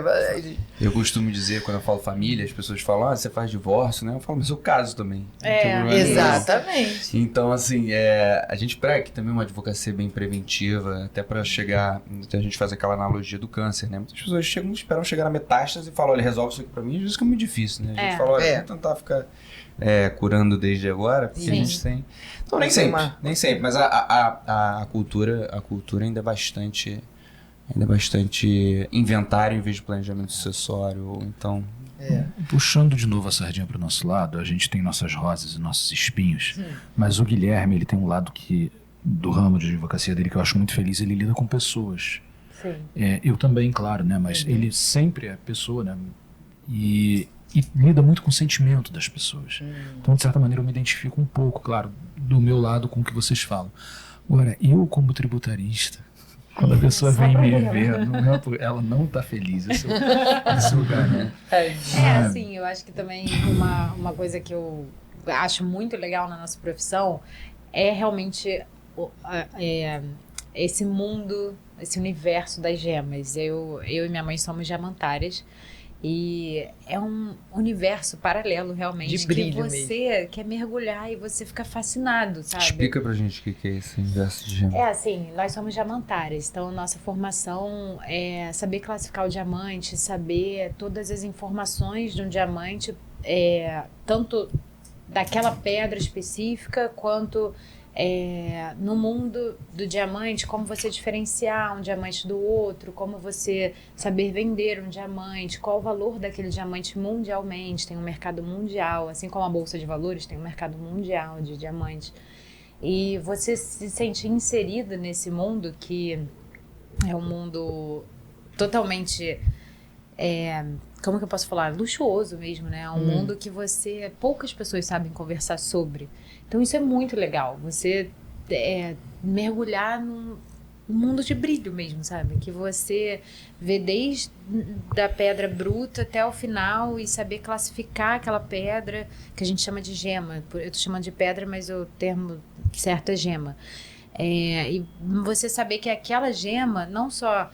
Eu costumo dizer, quando eu falo família, as pessoas falam, você faz divórcio, né? Eu falo, mas eu caso também. Exatamente. Então, assim, a gente prega que também uma advocacia bem preventiva, até para chegar... A gente faz aquela analogia do câncer, né? Muitas pessoas esperam chegar na metástase e falam, olha, resolve isso aqui para mim. Às vezes é muito difícil, né? A gente fala, olha, vamos tentar ficar curando desde agora, porque a gente tem... Então, nem sempre, mas a cultura ainda é bastante inventário em vez de planejamento sucessório, então... Puxando de novo a sardinha para o nosso lado, a gente tem nossas rosas e nossos espinhos, mas o Guilherme, ele tem um lado do ramo de advocacia dele que eu acho muito feliz, ele lida com pessoas. Sim. Eu também, claro, né? Mas ele sempre é pessoa, né? E lida muito com o sentimento das pessoas. Então, de certa maneira, eu me identifico um pouco, claro, do meu lado com o que vocês falam. Agora, eu como tributarista, quando a pessoa vem me ver, ela não está feliz. Esse é o lugar, né? Assim, eu acho que também uma coisa que eu acho muito legal na nossa profissão é realmente esse mundo, esse universo das gemas. Eu e minha mãe somos gemantárias. E é um universo paralelo, realmente, de brilho que você quer mergulhar e você fica fascinado, sabe? Explica pra gente o que é esse universo de gemas. Assim, nós somos diamantárias, então nossa formação é saber classificar o diamante, saber todas as informações de um diamante, tanto daquela pedra específica, quanto no mundo do diamante, como você diferenciar um diamante do outro, como você saber vender um diamante, qual o valor daquele diamante mundialmente. Tem um mercado mundial, assim como a Bolsa de Valores tem um mercado mundial de diamantes. E você se sente inserida nesse mundo que é um mundo totalmente... como que eu posso falar? Luxuoso mesmo, né? É um mundo que poucas pessoas sabem conversar sobre. Então isso é muito legal. Você mergulhar num mundo de brilho mesmo, sabe? Que você vê desde da pedra bruta até o final e saber classificar aquela pedra, que a gente chama de gema. Eu tô chamando de pedra, mas o termo certo é gema. E você saber que aquela gema não só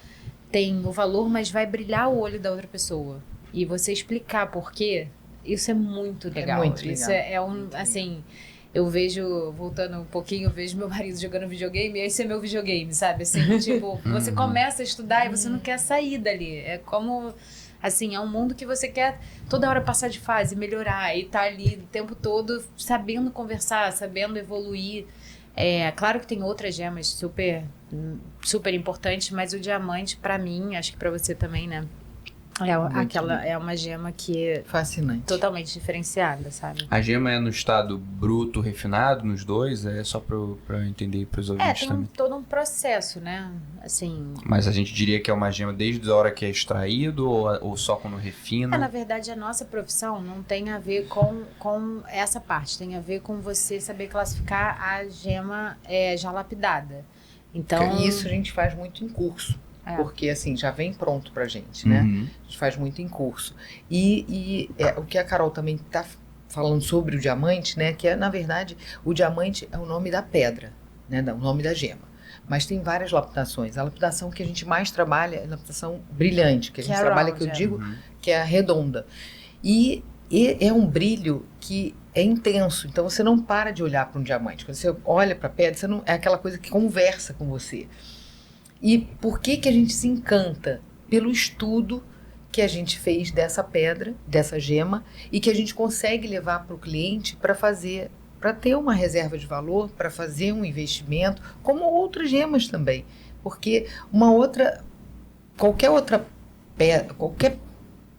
tem o valor, mas vai brilhar o olho da outra pessoa. E você explicar por quê, isso é muito legal. É muito legal. Isso assim, eu vejo, voltando um pouquinho, eu vejo meu marido jogando videogame, e esse é meu videogame, sabe? Assim, tipo, você começa a estudar e você não quer sair dali. É como, assim, é um mundo que você quer toda hora passar de fase, melhorar, e tá ali o tempo todo sabendo conversar, sabendo evoluir. Claro que tem outras gemas super, super importantes, mas o diamante, pra mim, acho que pra você também, né? É uma gema que é fascinante, totalmente diferenciada, sabe? A gema é no estado bruto, refinado, nos dois? É só pra eu entender pros ouvintes tem também. Todo um processo, né? Assim... Mas a gente diria que é uma gema desde a hora que é extraído ou só quando refina? Na verdade, a nossa profissão não tem a ver com essa parte. Tem a ver com você saber classificar a gema já lapidada. Então... Isso a gente faz muito em curso. Porque, assim, já vem pronto pra gente, né? A gente faz muito em curso. E o que a Carol também tá falando sobre o diamante, né? Que na verdade, o diamante é o nome da pedra, né? O nome da gema. Mas tem várias lapidações. A lapidação que a gente mais trabalha é a lapidação brilhante, que a gente trabalha, que eu digo, que é a redonda. E é um brilho que é intenso. Então, você não para de olhar para um diamante. Quando você olha para a pedra, é aquela coisa que conversa com você. E por que a gente se encanta? Pelo estudo que a gente fez dessa pedra, dessa gema, e que a gente consegue levar para o cliente para ter uma reserva de valor, para fazer um investimento, como outras gemas também. Porque qualquer outra pedra,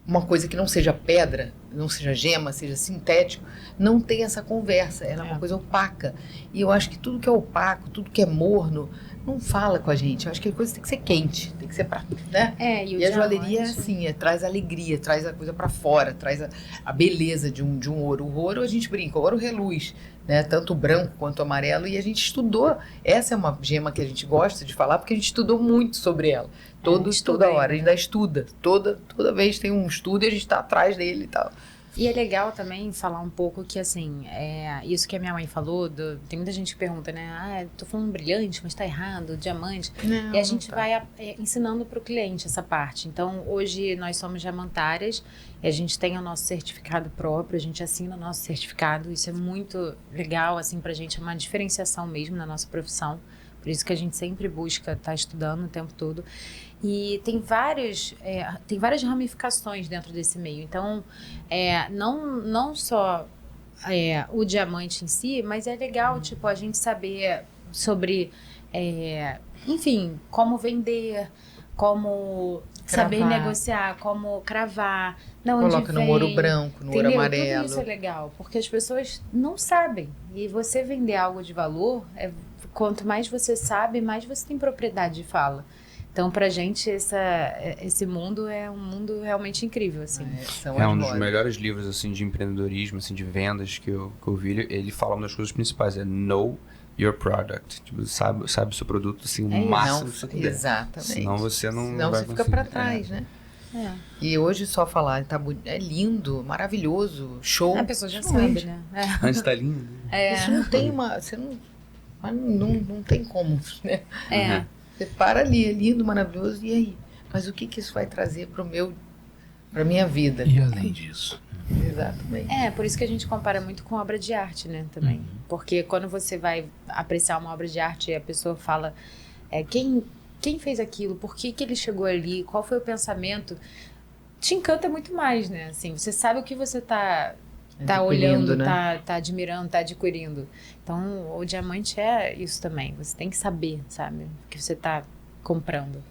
uma coisa que não seja pedra, não seja gema, seja sintético, não tem essa conversa, ela é uma coisa opaca. E eu acho que tudo que é opaco, tudo que é morno, não fala com a gente. Eu acho que a coisa tem que ser quente, tem que ser né? E a joalheria é assim, traz alegria, traz a coisa para fora, traz a beleza de um ouro. O ouro, a gente brinca, o ouro reluz, né? Tanto o branco quanto o amarelo, e a gente estudou. Essa é uma gema que a gente gosta de falar, porque a gente estudou muito sobre ela. Toda hora, a gente ainda estuda. Toda vez tem um estudo e a gente está atrás dele e tal. E é legal também falar um pouco que, assim, isso que a minha mãe falou, tem muita gente que pergunta, né? Tô falando brilhante, mas tá errado, diamante. Não, e a gente vai ensinando pro cliente essa parte. Então, hoje nós somos diamantárias, e a gente tem o nosso certificado próprio, a gente assina o nosso certificado. Isso é muito legal, assim, pra gente, é uma diferenciação mesmo na nossa profissão. Por isso que a gente sempre busca estar estudando o tempo todo. E tem várias ramificações dentro desse meio. Então, não só o diamante em si, mas é legal, tipo, a gente saber sobre, enfim, como vender, como saber negociar, como cravar, Coloca no ouro branco, no ouro amarelo. Tudo isso é legal, porque as pessoas não sabem. E você vender algo de valor, quanto mais você sabe, mais você tem propriedade de fala. Então, pra gente, esse mundo é um mundo realmente incrível, assim. É um dos melhores livros, assim, de empreendedorismo, assim, de vendas que eu vi. Ele fala uma das coisas principais, know your product. Tipo, sabe o seu produto, assim, o máximo que você puder. Exatamente. Senão você não Senão vai você fica pra trás, né? E hoje só falar, é lindo, maravilhoso, show. A pessoa já sabe, né? Antes tá lindo. Isso não tem você não tem como, né? Você para ali, é lindo, maravilhoso, e aí? Mas o que isso vai trazer pra minha vida? E além disso? Exatamente. Por isso que a gente compara muito com obra de arte, né, também. Porque quando você vai apreciar uma obra de arte e a pessoa fala quem fez aquilo, por que ele chegou ali, qual foi o pensamento, te encanta muito mais, né? Assim, você sabe o que você tá olhando, né? tá admirando, tá adquirindo. Então, o diamante é isso também. Você tem que saber, sabe, o que você tá comprando.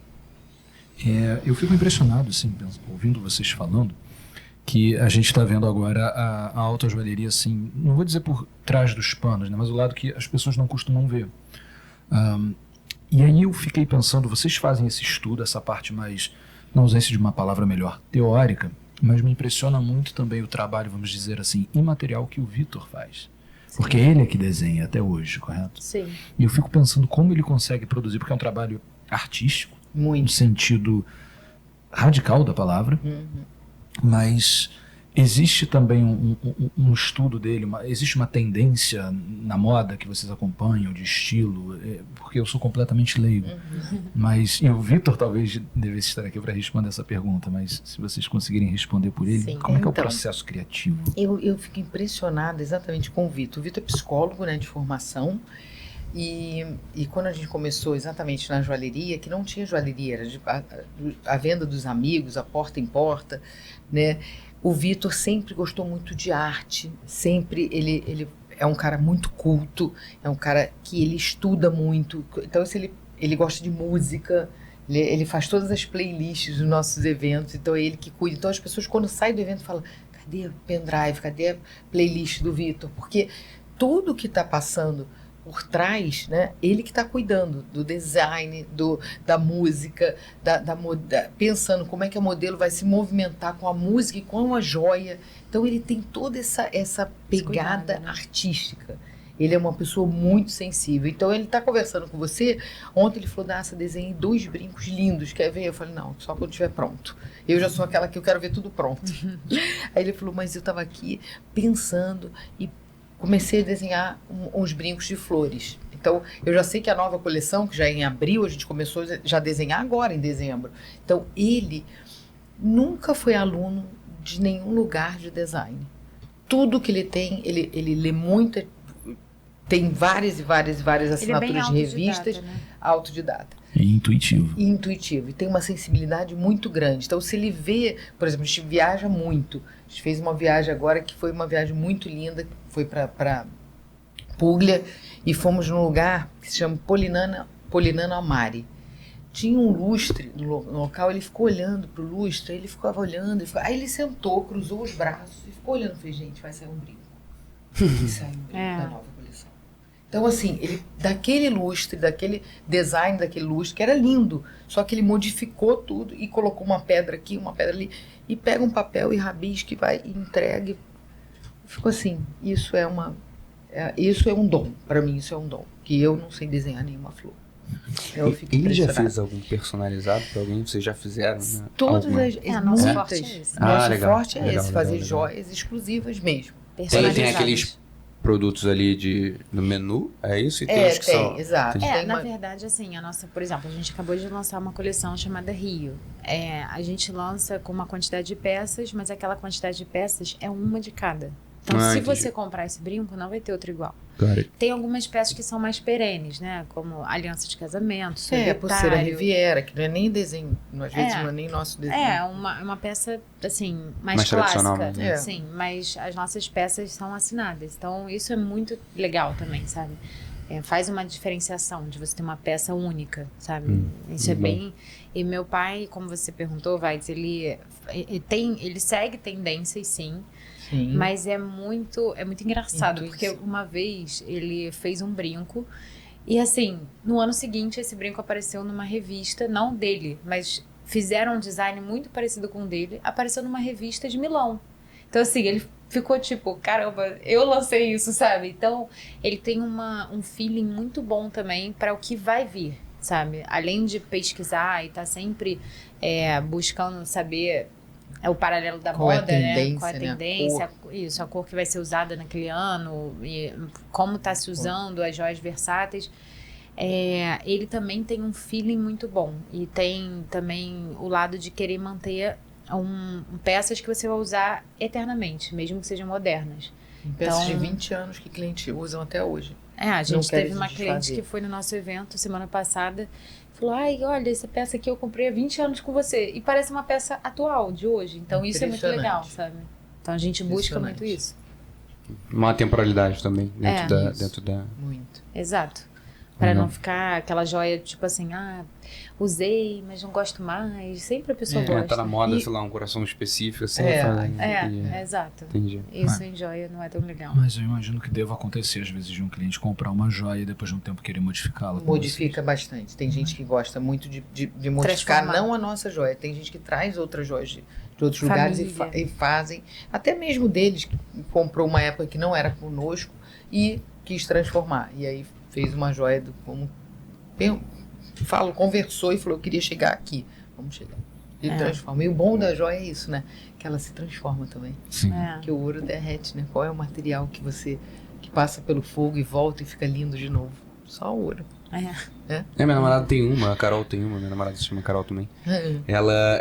Eu fico impressionado, assim, ouvindo vocês falando, que a gente está vendo agora a alta joalheria, assim, não vou dizer por trás dos panos, né, mas o lado que as pessoas não costumam ver. E aí eu fiquei pensando, vocês fazem esse estudo, essa parte mais, na ausência de uma palavra melhor, teórica, mas me impressiona muito também o trabalho, vamos dizer assim, imaterial que o Vitor faz. Sim. Porque ele é que desenha até hoje, correto? Sim. E eu fico pensando como ele consegue produzir, porque é um trabalho artístico, muito, no sentido radical da palavra, mas existe também um estudo dele, existe uma tendência na moda que vocês acompanham, de estilo, porque eu sou completamente leigo. Mas, e o Vitor talvez devesse estar aqui para responder essa pergunta, mas se vocês conseguirem responder por ele, sim, como é que é o processo criativo? Eu fico impressionada exatamente com o Vitor. O Vitor é psicólogo, né, de formação, e quando a gente começou exatamente na joalheria, que não tinha joalheria, era a venda dos amigos, a porta em porta, né? O Vitor sempre gostou muito de arte, sempre ele é um cara muito culto, é um cara que ele estuda muito, então ele gosta de música, ele faz todas as playlists dos nossos eventos, então é ele que cuida. Então as pessoas quando saem do evento falam, cadê o pendrive, cadê a playlist do Vitor? Porque tudo que está passando por trás, né? Ele que está cuidando do design, da música, pensando como é que o modelo vai se movimentar com a música e com a joia. Então ele tem toda essa pegada artística. Ele é uma pessoa muito sensível. Então ele está conversando com você. Ontem ele falou, Nassa, desenhei 2 brincos lindos, quer ver? Eu falei, não, só quando estiver pronto. Eu já sou aquela que eu quero ver tudo pronto. Aí ele falou, mas eu estava aqui pensando e comecei a desenhar uns brincos de flores. Então, eu já sei que a nova coleção, que já é em abril, a gente começou a desenhar agora em dezembro. Então, ele nunca foi aluno de nenhum lugar de design. Tudo que ele tem, ele lê muito, tem várias assinaturas de revistas, né? Autodidata. E intuitivo. E tem uma sensibilidade muito grande. Então, se ele vê, por exemplo, a gente viaja muito. A gente fez uma viagem agora que foi uma viagem muito linda, foi para Puglia, e fomos num lugar que se chama Polinano Amari. Tinha um lustre no local, ele ficou olhando pro lustre, ele ficava olhando, aí ele sentou, cruzou os braços e ficou olhando. Eu falei, gente, vai sair um brinco. Vai sair um brinco da nova coleção. Então, assim, ele, daquele lustre, daquele design daquele lustre, que era lindo, só que ele modificou tudo e colocou uma pedra aqui, uma pedra ali, e pega um papel e rabisca e vai e entrega. Ficou assim, isso é um dom, para mim isso é um dom, que eu não sei desenhar nenhuma flor. Ele já fez algum personalizado para alguém? Vocês já fizeram? Né? Todas nosso forte é esse. Nosso forte é esse, fazer joias exclusivas mesmo. Tem aqueles produtos ali no menu, é isso? E tem os que são... Exato. Na verdade, assim, por exemplo, a gente acabou de lançar uma coleção chamada Rio. A gente lança com uma quantidade de peças, mas aquela quantidade de peças é uma de cada. Então, se entendi. você comprar esse brinco, não vai ter outro igual. Tem algumas peças que são mais perenes, né? Como aliança de casamento, solitário. Pulseira Riviera, que não é nem desenho, às vezes não é nem nosso desenho. É, uma peça, assim, mais tradicional, clássica. né? Sim, mas as nossas peças são assinadas. Então, isso é muito legal também, sabe? Faz uma diferenciação de você ter uma peça única, sabe? Isso é bem... E meu pai, como você perguntou, Vaides, ele segue tendências, sim. Mas é muito engraçado, porque uma vez ele fez um brinco e assim, no ano seguinte esse brinco apareceu numa revista, não dele, mas fizeram um design muito parecido com o dele, apareceu numa revista de Milão. Então assim, ele ficou tipo, caramba, eu lancei isso, sabe? Então ele tem um feeling muito bom também para o que vai vir, sabe? Além de pesquisar e tá sempre buscando saber o paralelo da Qual é a moda, tendência, né? Qual é a tendência, a cor que vai ser usada naquele ano, e como está se usando, as joias versáteis. Ele também tem um feeling muito bom. E tem também o lado de querer manter peças que você vai usar eternamente, mesmo que sejam modernas. Peças de 20 anos que clientes usam até hoje. A gente teve uma cliente que foi no nosso evento semana passada, falou, olha, essa peça aqui eu comprei há 20 anos com você. E parece uma peça atual, de hoje. Então isso é muito legal, sabe? Então a gente busca muito isso. Uma temporalidade também, dentro da... Muito. Exato. Para não ficar aquela joia, tipo assim, usei, mas não gosto mais. Sempre a pessoa gosta. Tá na moda, sei lá, um coração específico, assim. Exato. Entendi. Isso em joia não é tão legal. Mas eu imagino que deva acontecer, às vezes, de um cliente comprar uma joia e depois de um tempo querer modificá-la. Modifica bastante. Tem gente que gosta muito de modificar, não a nossa joia. Tem gente que traz outras joias de outros lugares e fazem. Até mesmo deles, que comprou uma época que não era conosco e quis transformar. E aí fez uma joia conversou e falou, eu queria chegar aqui. Vamos chegar. E transforma. E o bom da joia é isso, né? Que ela se transforma também. Sim. Que o ouro derrete, né? Qual é o material que passa pelo fogo e volta e fica lindo de novo? Só o ouro. Minha namorada tem uma, a Carol tem uma, minha namorada se chama Carol também. Ela,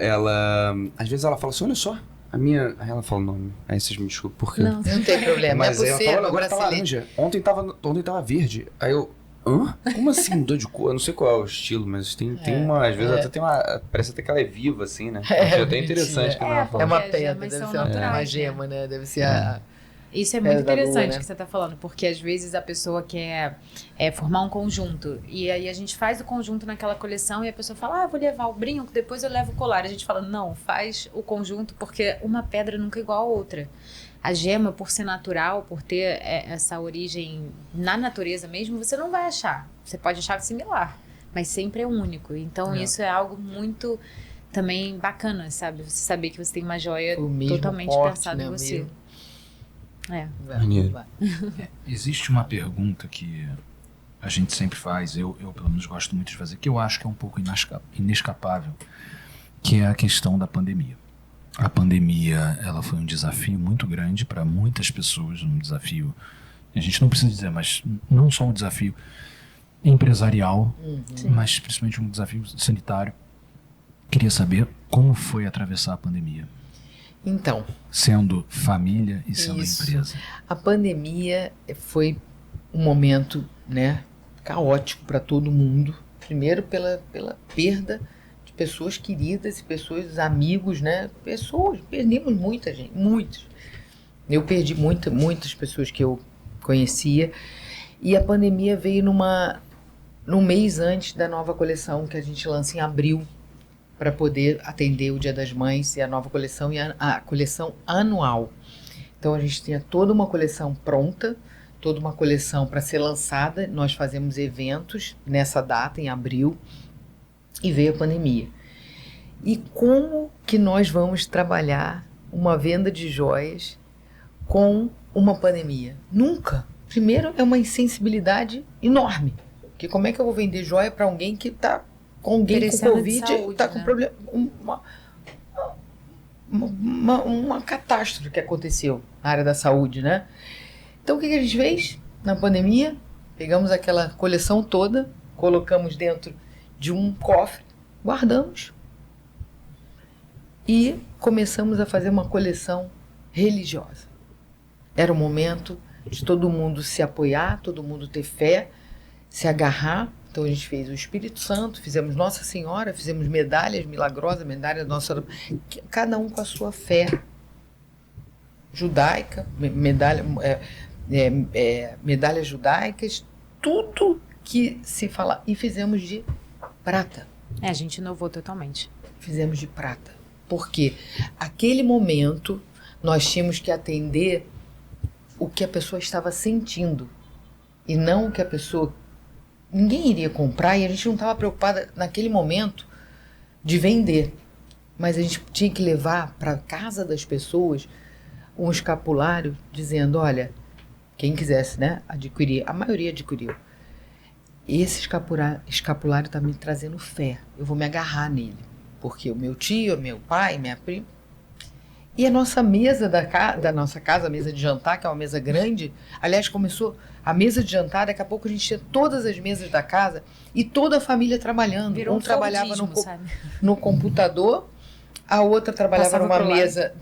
às vezes ela fala assim, olha só, aí ela fala o nome, aí vocês me desculpem, por quê? Não tem problema, mas ela fala, agora tá laranja, ontem tava verde, aí eu, hã? Como assim mudou de cor? Eu não sei qual é o estilo, mas tem uma, às vezes até tem uma, parece até que ela é viva assim, né? É até interessante que ela fala. É uma pedra, mas deve são ser naturais, uma gema, né? Deve ser a... Isso é muito interessante que você está falando, porque às vezes a pessoa quer formar um conjunto, e aí a gente faz o conjunto naquela coleção e a pessoa fala, vou levar o brinco, depois eu levo o colar. A gente fala, não, faz o conjunto, porque uma pedra nunca é igual a outra. A gema, por ser natural, por ter essa origem na natureza mesmo, você não vai achar. Você pode achar similar, mas sempre é único. Então isso é algo muito também bacana, sabe? Você saber que você tem uma joia totalmente pensada em você. Existe uma pergunta que a gente sempre faz, eu pelo menos gosto muito de fazer, que eu acho que é um pouco inescapável, que é a questão da pandemia. A pandemia, ela foi um desafio muito grande para muitas pessoas, um desafio, a gente não precisa dizer, mas não só um desafio empresarial, mas principalmente um desafio sanitário. Queria saber como foi atravessar a pandemia. Então, sendo família e sendo empresa. A pandemia foi um momento, né, caótico para todo mundo. Primeiro pela perda de pessoas queridas e pessoas, amigos, né? Perdemos muita gente, muitos. Eu perdi muitas pessoas que eu conhecia. E a pandemia veio num mês antes da nova coleção que a gente lança em abril, para poder atender o Dia das Mães e a nova coleção e a coleção anual. Então a gente tinha toda uma coleção pronta, toda uma coleção para ser lançada. Nós fazemos eventos nessa data, em abril, e veio a pandemia. E como que nós vamos trabalhar uma venda de joias com uma pandemia? Nunca. Primeiro, é uma insensibilidade enorme. Porque como é que eu vou vender joia para alguém que está com alguém com Covid, está com problema, uma catástrofe que aconteceu na área da saúde, né? Então o que a gente fez na pandemia? Pegamos aquela coleção toda, colocamos dentro de um cofre, guardamos e começamos a fazer uma coleção religiosa. era o momento de todo mundo se apoiar, todo mundo ter fé, se agarrar. Então a gente fez o Espírito Santo, fizemos Nossa Senhora, fizemos medalhas milagrosas, medalhas Nossa, cada um com a sua fé judaica, medalhas judaicas, tudo que se fala. E fizemos de prata. A gente inovou totalmente. Fizemos de prata. Porque aquele momento nós tínhamos que atender o que a pessoa estava sentindo e não o que a pessoa... Ninguém iria comprar e a gente não estava preocupada naquele momento de vender. Mas a gente tinha que levar para a casa das pessoas um escapulário dizendo, olha, quem quisesse, né, adquirir, a maioria adquiriu. Esse escapulário está me trazendo fé. Eu vou me agarrar nele. Porque o meu tio, meu pai, minha prima... E a nossa mesa da nossa casa, a mesa de jantar, que é uma mesa grande, aliás, começou a mesa de jantar, daqui a pouco a gente tinha todas as mesas da casa e toda a família trabalhando. Virou trabalhava no computador, a outra trabalhava numa mesa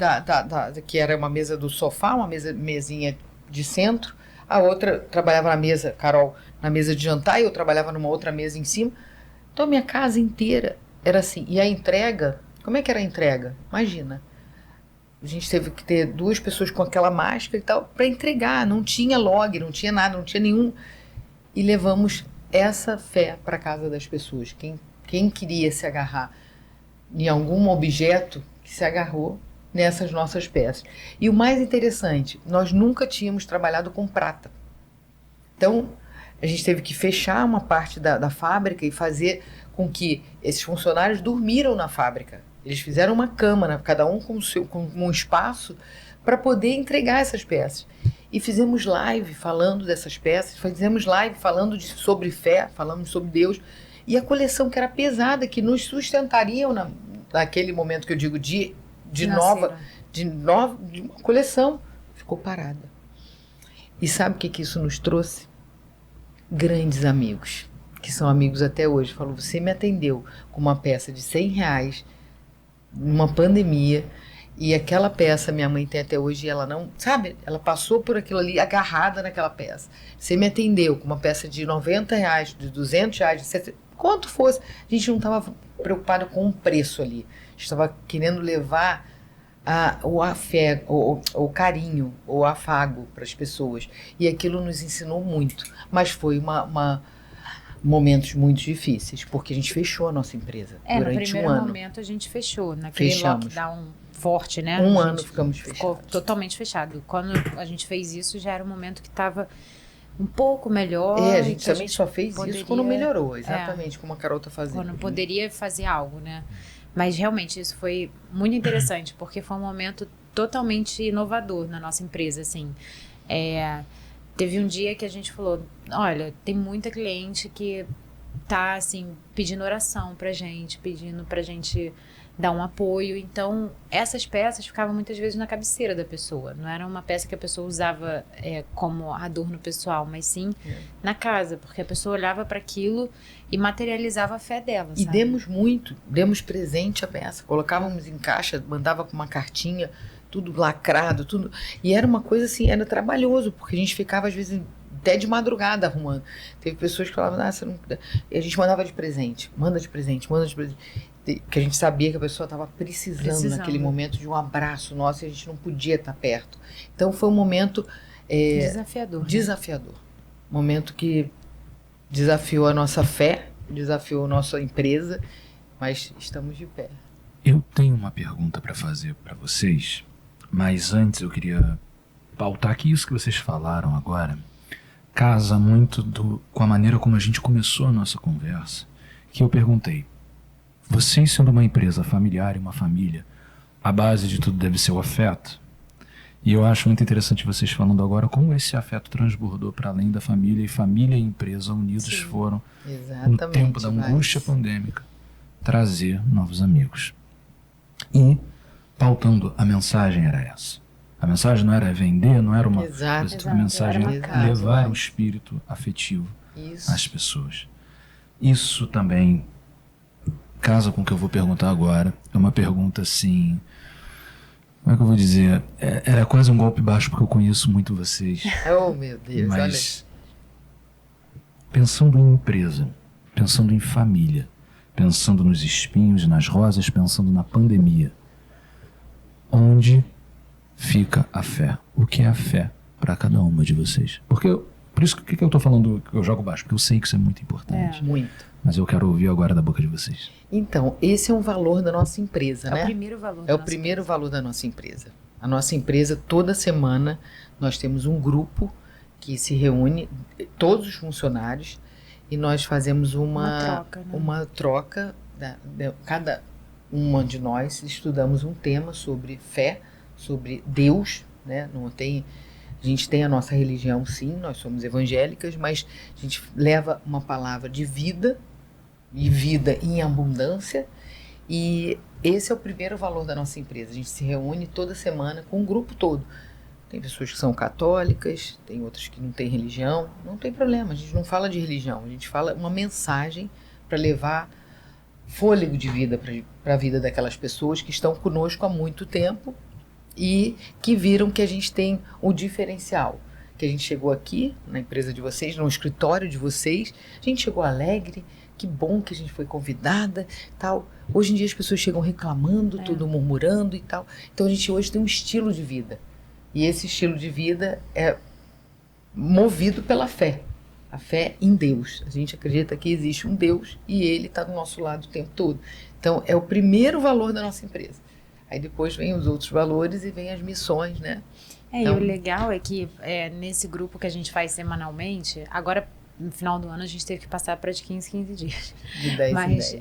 que era uma mesa do sofá, uma mesinha de centro, a outra trabalhava na mesa, Carol, na mesa de jantar, e eu trabalhava numa outra mesa em cima. Então a minha casa inteira era assim. E a entrega, como é que era a entrega? Imagina. A gente teve que ter 2 pessoas com aquela máscara e tal para entregar. Não tinha log, não tinha nada, não tinha nenhum. E levamos essa fé para casa das pessoas. Quem queria se agarrar em algum objeto, que se agarrou nessas nossas peças. E o mais interessante, nós nunca tínhamos trabalhado com prata. Então, a gente teve que fechar uma parte da fábrica e fazer com que esses funcionários dormiram na fábrica. Eles fizeram uma cama, né? Cada um com um espaço para poder entregar essas peças. E fizemos live falando dessas peças, fizemos live falando sobre fé, falamos sobre Deus. E a coleção que era pesada, que nos sustentariam naquele momento que eu digo de uma coleção, ficou parada. E sabe o que isso nos trouxe? Grandes amigos, que são amigos até hoje. Falou, você me atendeu com uma peça de R$100, numa pandemia, e aquela peça minha mãe tem até hoje e ela não, sabe, ela passou por aquilo ali agarrada naquela peça. Você me atendeu com uma peça de R$90, de R$200, de 70, quanto fosse, a gente não estava preocupado com o preço ali, a gente estava querendo levar o afego, o carinho, o afago para as pessoas, e aquilo nos ensinou muito, mas foi momentos muito difíceis, porque a gente fechou a nossa empresa durante no primeiro um ano. Momento a gente fechou, naquele lockdown forte, né? Um ano ficamos fechados. Ficou totalmente fechado. Quando a gente fez isso, já era um momento que estava um pouco melhor. A gente também só fez isso quando melhorou, exatamente como a Carol está fazendo. Quando poderia fazer algo, né? Mas realmente isso foi muito interessante, porque foi um momento totalmente inovador na nossa empresa, assim. Teve um dia que a gente falou, olha, tem muita cliente que tá, assim, pedindo oração pedindo pra gente dar um apoio. Então, essas peças ficavam muitas vezes na cabeceira da pessoa. Não era uma peça que a pessoa usava como adorno pessoal, mas sim na casa, porque a pessoa olhava para aquilo e materializava a fé dela, E demos presente a peça, colocávamos em caixa, mandava com uma cartinha, tudo lacrado, tudo. E era uma coisa assim, era trabalhoso, porque a gente ficava às vezes até de madrugada arrumando. Teve pessoas que falavam, você não... E a gente mandava de presente, manda de presente. Que a gente sabia que a pessoa estava precisando naquele momento de um abraço nosso e a gente não podia estar perto. Então foi um momento desafiador. Momento que desafiou a nossa fé, desafiou a nossa empresa, mas estamos de pé. Eu tenho uma pergunta para fazer para vocês, mas antes eu queria pautar que isso que vocês falaram agora casa muito com a maneira como a gente começou a nossa conversa, que eu perguntei, vocês sendo uma empresa familiar e uma família, a base de tudo deve ser o afeto? E eu acho muito interessante vocês falando agora como esse afeto transbordou para além da família, e família e empresa unidos foram, no tempo da angústia pandêmica, trazer novos amigos. E, pautando, a mensagem era essa. A mensagem não era vender, não era uma coisa, a mensagem era levar o espírito afetivo às pessoas. Isso também casa com o que eu vou perguntar agora. É uma pergunta assim, Como é que eu vou dizer? Era quase um golpe baixo porque eu conheço muito vocês. Oh, meu Deus, Mas pensando em empresa, pensando em família, pensando nos espinhos, nas rosas, pensando na pandemia, onde fica a fé? O que é a fé para cada uma de vocês? Por isso que eu tô falando que eu jogo baixo, porque eu sei que isso é muito importante. Muito. Mas eu quero ouvir agora da boca de vocês. Então, esse é um valor da nossa empresa, né? É o primeiro valor. É o primeiro valor da nossa empresa. A nossa empresa, toda semana, nós temos um grupo que se reúne, todos os funcionários, e nós fazemos uma troca, cada uma de nós estudamos um tema sobre fé, sobre Deus, né? A gente tem a nossa religião, sim, nós somos evangélicas, mas a gente leva uma palavra de vida, e vida em abundância, e esse é o primeiro valor da nossa empresa. A gente se reúne toda semana com um grupo todo. Tem pessoas que são católicas, tem outras que não têm religião, não tem problema, a gente não fala de religião, a gente fala uma mensagem para levar fôlego de vida para a vida daquelas pessoas que estão conosco há muito tempo e que viram que a gente tem um diferencial, que a gente chegou aqui na empresa de vocês, no escritório de vocês, a gente chegou alegre, que bom que a gente foi convidada, tal. Hoje em dia as pessoas chegam reclamando, tudo murmurando e tal. Então a gente hoje tem um estilo de vida. E esse estilo de vida é movido pela fé. A fé em Deus. A gente acredita que existe um Deus e Ele está do nosso lado o tempo todo. Então é o primeiro valor da nossa empresa. Aí depois vem os outros valores e vem as missões, né? Então, e o legal é que nesse grupo que a gente faz semanalmente, agora no final do ano a gente teve que passar para de 15 dias. De 10 em 10.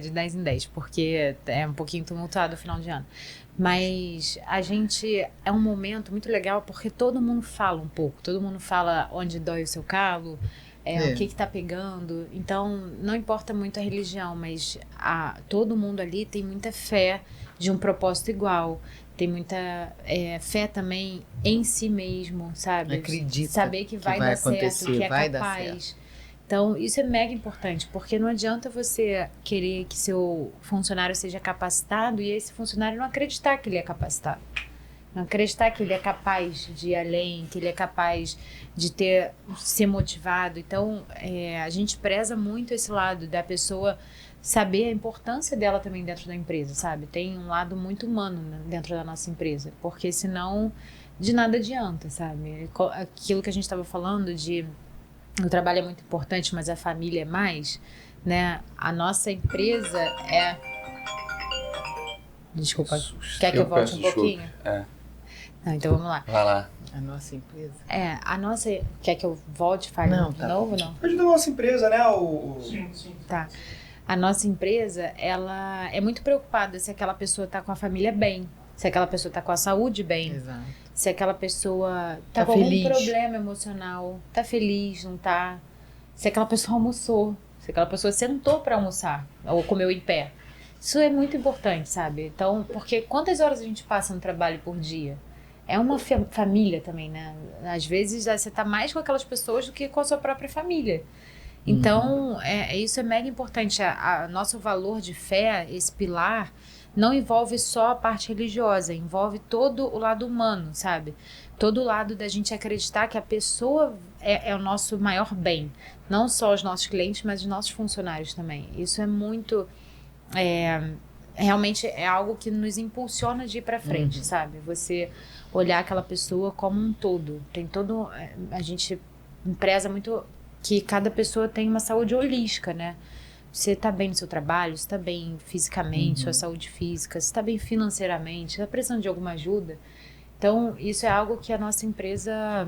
De 10 em 10, porque é um pouquinho tumultuado o final de ano. Mas a gente é um momento muito legal porque todo mundo fala um pouco, todo mundo fala onde dói o seu calo, o que tá pegando. Então, não importa muito a religião, mas todo mundo ali tem muita fé de um propósito igual. Tem muita fé também em si mesmo, sabe? Acredita. Saber que vai dar certo, que é capaz. Então, isso é mega importante, porque não adianta você querer que seu funcionário seja capacitado e esse funcionário não acreditar que ele é capacitado. Não acreditar que ele é capaz de ir além, que ele é capaz de ser motivado. Então, a gente preza muito esse lado da pessoa saber a importância dela também dentro da empresa, sabe? Tem um lado muito humano dentro da nossa empresa, porque senão de nada adianta, sabe? Aquilo que a gente estava falando de o trabalho é muito importante, mas a família é mais, né? A nossa empresa é... Desculpa, quer que eu volte um pouquinho? Não, então vamos lá. Vai lá. A nossa empresa. A nossa... Quer que eu volte e fale de novo, não? Pode da nossa empresa, né? Sim. Tá. A nossa empresa, ela é muito preocupada se aquela pessoa está com a família bem, se aquela pessoa está com a saúde bem, Exato. Se aquela pessoa está com feliz. algum problema emocional, está feliz, não está, se aquela pessoa almoçou, se aquela pessoa sentou para almoçar ou comeu em pé. Isso é muito importante, sabe? Então, porque quantas horas a gente passa no trabalho por dia? É uma família também, né? Às vezes você está mais com aquelas pessoas do que com a sua própria família. Então, isso é mega importante. Nosso valor de fé, esse pilar, não envolve só a parte religiosa, envolve todo o lado humano, sabe? Todo o lado da gente acreditar que a pessoa é o nosso maior bem. Não só os nossos clientes, mas os nossos funcionários também. Isso é muito... realmente é algo que nos impulsiona de ir para frente, sabe? Você olhar aquela pessoa como um todo. A gente preza muito que cada pessoa tem uma saúde holística, né? Você está bem no seu trabalho, você está bem fisicamente, sua saúde física, você está bem financeiramente, está precisando de alguma ajuda. Então, isso é algo que a nossa empresa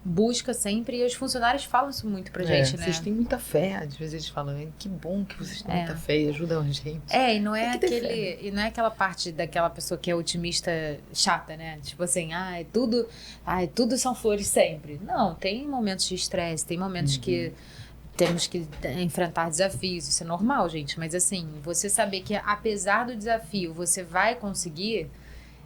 busca sempre, e os funcionários falam isso muito pra gente, né? Vocês têm muita fé, às vezes eles falam, que bom que vocês têm muita fé e ajudam a gente. E não é aquela parte daquela pessoa que é otimista chata, né? Tipo assim, tudo são flores sempre. Não, tem momentos de estresse, tem momentos que temos que enfrentar desafios, isso é normal, gente, mas assim, você saber que apesar do desafio você vai conseguir,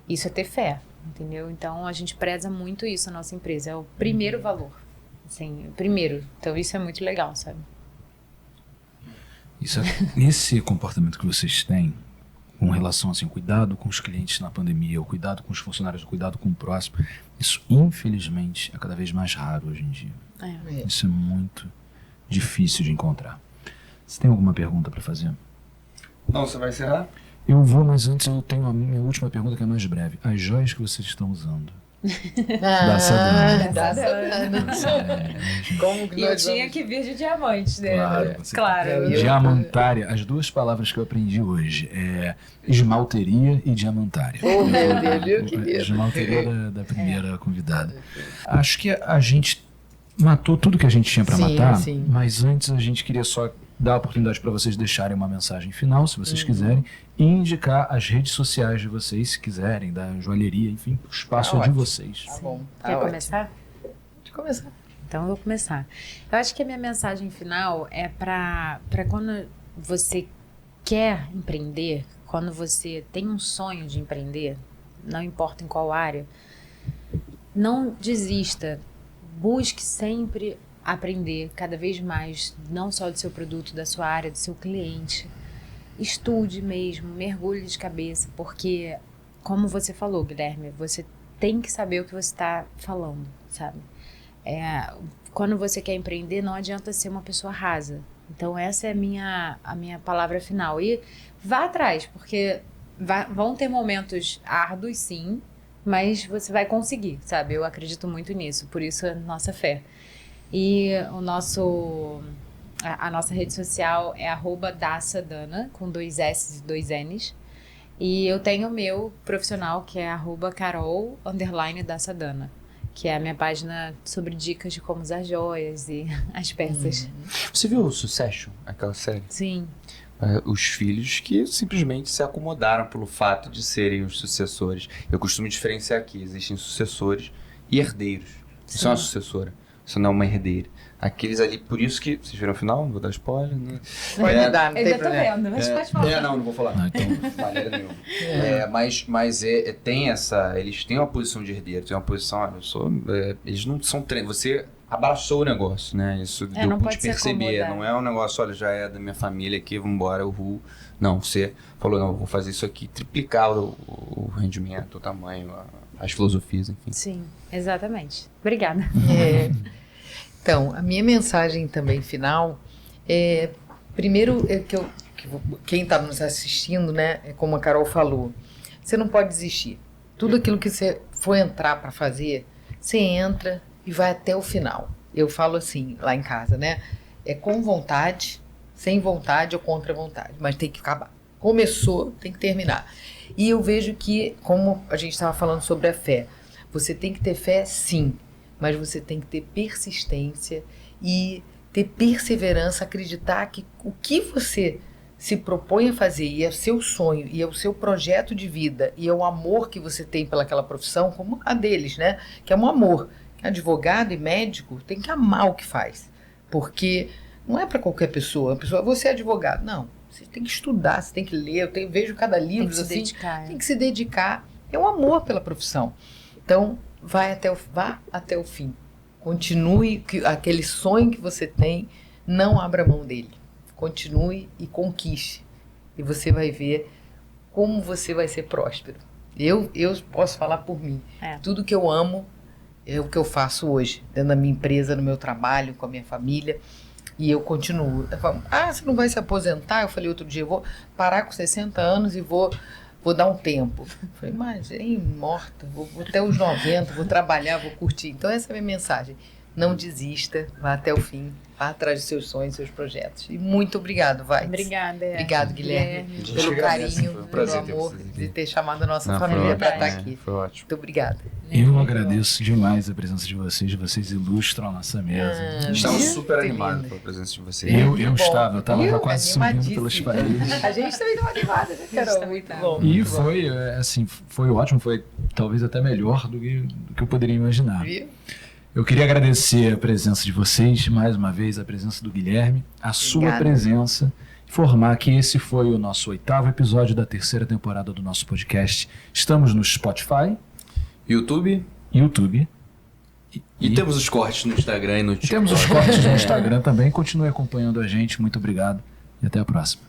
isso é ter fé. Entendeu? Então, a gente preza muito isso na nossa empresa. É o primeiro valor. Assim, primeiro. Então, isso é muito legal, sabe? Esse comportamento que vocês têm, com relação assim, o cuidado com os clientes na pandemia, o cuidado com os funcionários, o cuidado com o próximo, isso infelizmente é cada vez mais raro hoje em dia. Isso é muito difícil de encontrar. Você tem alguma pergunta para fazer? Não, você vai encerrar? Eu vou, mas antes eu tenho a minha última pergunta que é mais breve. As joias que vocês estão usando? Da Sadana. Como que E eu tinha que vir de diamante, né? Claro. Diamantária, as duas palavras que eu aprendi hoje é esmalteria e diamantária. Oh, meu Deus, que medo. Esmalteria da primeira convidada. Acho que a gente matou tudo que a gente tinha para matar, mas antes a gente queria só dar a oportunidade para vocês deixarem uma mensagem final, se vocês quiserem, e indicar as redes sociais de vocês, se quiserem, da joalheria, enfim, o espaço é de vocês. Tá bom. Quer começar? Pode começar. Então eu vou começar. Eu acho que a minha mensagem final é para quando você quer empreender, quando você tem um sonho de empreender, não importa em qual área, não desista. Busque sempre aprender cada vez mais, não só do seu produto, da sua área, do seu cliente. Estude mesmo, mergulhe de cabeça, porque, como você falou, Guilherme, você tem que saber o que você está falando, sabe? Quando você quer empreender, não adianta ser uma pessoa rasa. Então, essa é a minha palavra final. E vá atrás, porque vão ter momentos árduos, sim, mas você vai conseguir, sabe? Eu acredito muito nisso, por isso a nossa fé. E a nossa rede social é @dasadana, com 2 S e 2 N's. E eu tenho o meu profissional, que é @carol_dasadana, que é a minha página sobre dicas de como usar joias e as peças. Você viu o Succession, aquela série? Sim. Os filhos que simplesmente se acomodaram pelo fato de serem os sucessores. Eu costumo diferenciar aqui, existem sucessores e herdeiros. Isso é uma sucessora. Isso não é uma herdeira. Aqueles ali, por isso que... Vocês viram o final? Não vou dar spoiler, né? Pode dar, não Eu tem já tô problema. vendo, mas pode falar. Não vou falar. Ah, então, De maneira nenhuma. Mas tem essa... Eles têm uma posição de herdeiro, tem uma posição... Olha, eles não são treinados. Você abraçou o negócio, né? Isso deu não pra pode te se perceber. acomodar. Não é um negócio, olha, já é da minha família aqui, vambora, Não, você falou, não, vou fazer isso aqui, triplicar o rendimento, o tamanho, as filosofias, enfim. Sim, exatamente. Obrigada. Então, a minha mensagem também final é, primeiro, quem está nos assistindo, né, é como a Carol falou, você não pode desistir. Tudo aquilo que você for entrar para fazer, você entra e vai até o final. Eu falo assim, lá em casa, né, é com vontade, sem vontade ou contra vontade, mas tem que acabar. Começou, tem que terminar. E eu vejo que, como a gente estava falando sobre a fé, você tem que ter fé, sim, mas você tem que ter persistência e ter perseverança, acreditar que o que você se propõe a fazer e é seu sonho, e é o seu projeto de vida, e é o amor que você tem pelaquela profissão, como a deles, né? Que é um amor. Advogado e médico tem que amar o que faz, porque não é para qualquer pessoa. Você é advogado, não. Você tem que estudar, você tem que ler. Vejo cada livro assim. Tem que se dedicar. É um amor pela profissão. Então, vá até o fim. Continue aquele sonho que você tem, não abra mão dele. Continue e conquiste. E você vai ver como você vai ser próspero. Eu posso falar por mim. Tudo que eu amo é o que eu faço hoje, dentro da minha empresa, no meu trabalho, com a minha família. E eu continuo. Eu falo, você não vai se aposentar? Eu falei outro dia, eu vou parar com 60 anos e vou dar um tempo. Eu falei, mas morta, vou até os 90, vou trabalhar, vou curtir. Então essa é a minha mensagem. Não desista, vá até o fim, vá atrás dos seus sonhos, seus projetos. E muito obrigado, Vai. Obrigada. Obrigado, Guilherme, pelo carinho, pelo amor de ter chamado a nossa família para estar aqui. Foi ótimo. Muito obrigada. Eu agradeço demais a presença de vocês ilustram a nossa mesa. Estamos super animados pela presença de vocês. Eu estava quase subindo pelas paredes. A gente também estava animada, né, Carol? Muito bom. E foi, foi ótimo, foi talvez até melhor do que eu poderia imaginar. Viu? Eu queria agradecer a presença de vocês, mais uma vez, a presença do Guilherme, a sua presença, informar que esse foi o nosso 8º episódio da 3ª temporada do nosso podcast. Estamos no Spotify, YouTube. E temos os cortes no Instagram e no TikTok. Temos os cortes no Instagram também. Continue acompanhando a gente. Muito obrigado e até a próxima.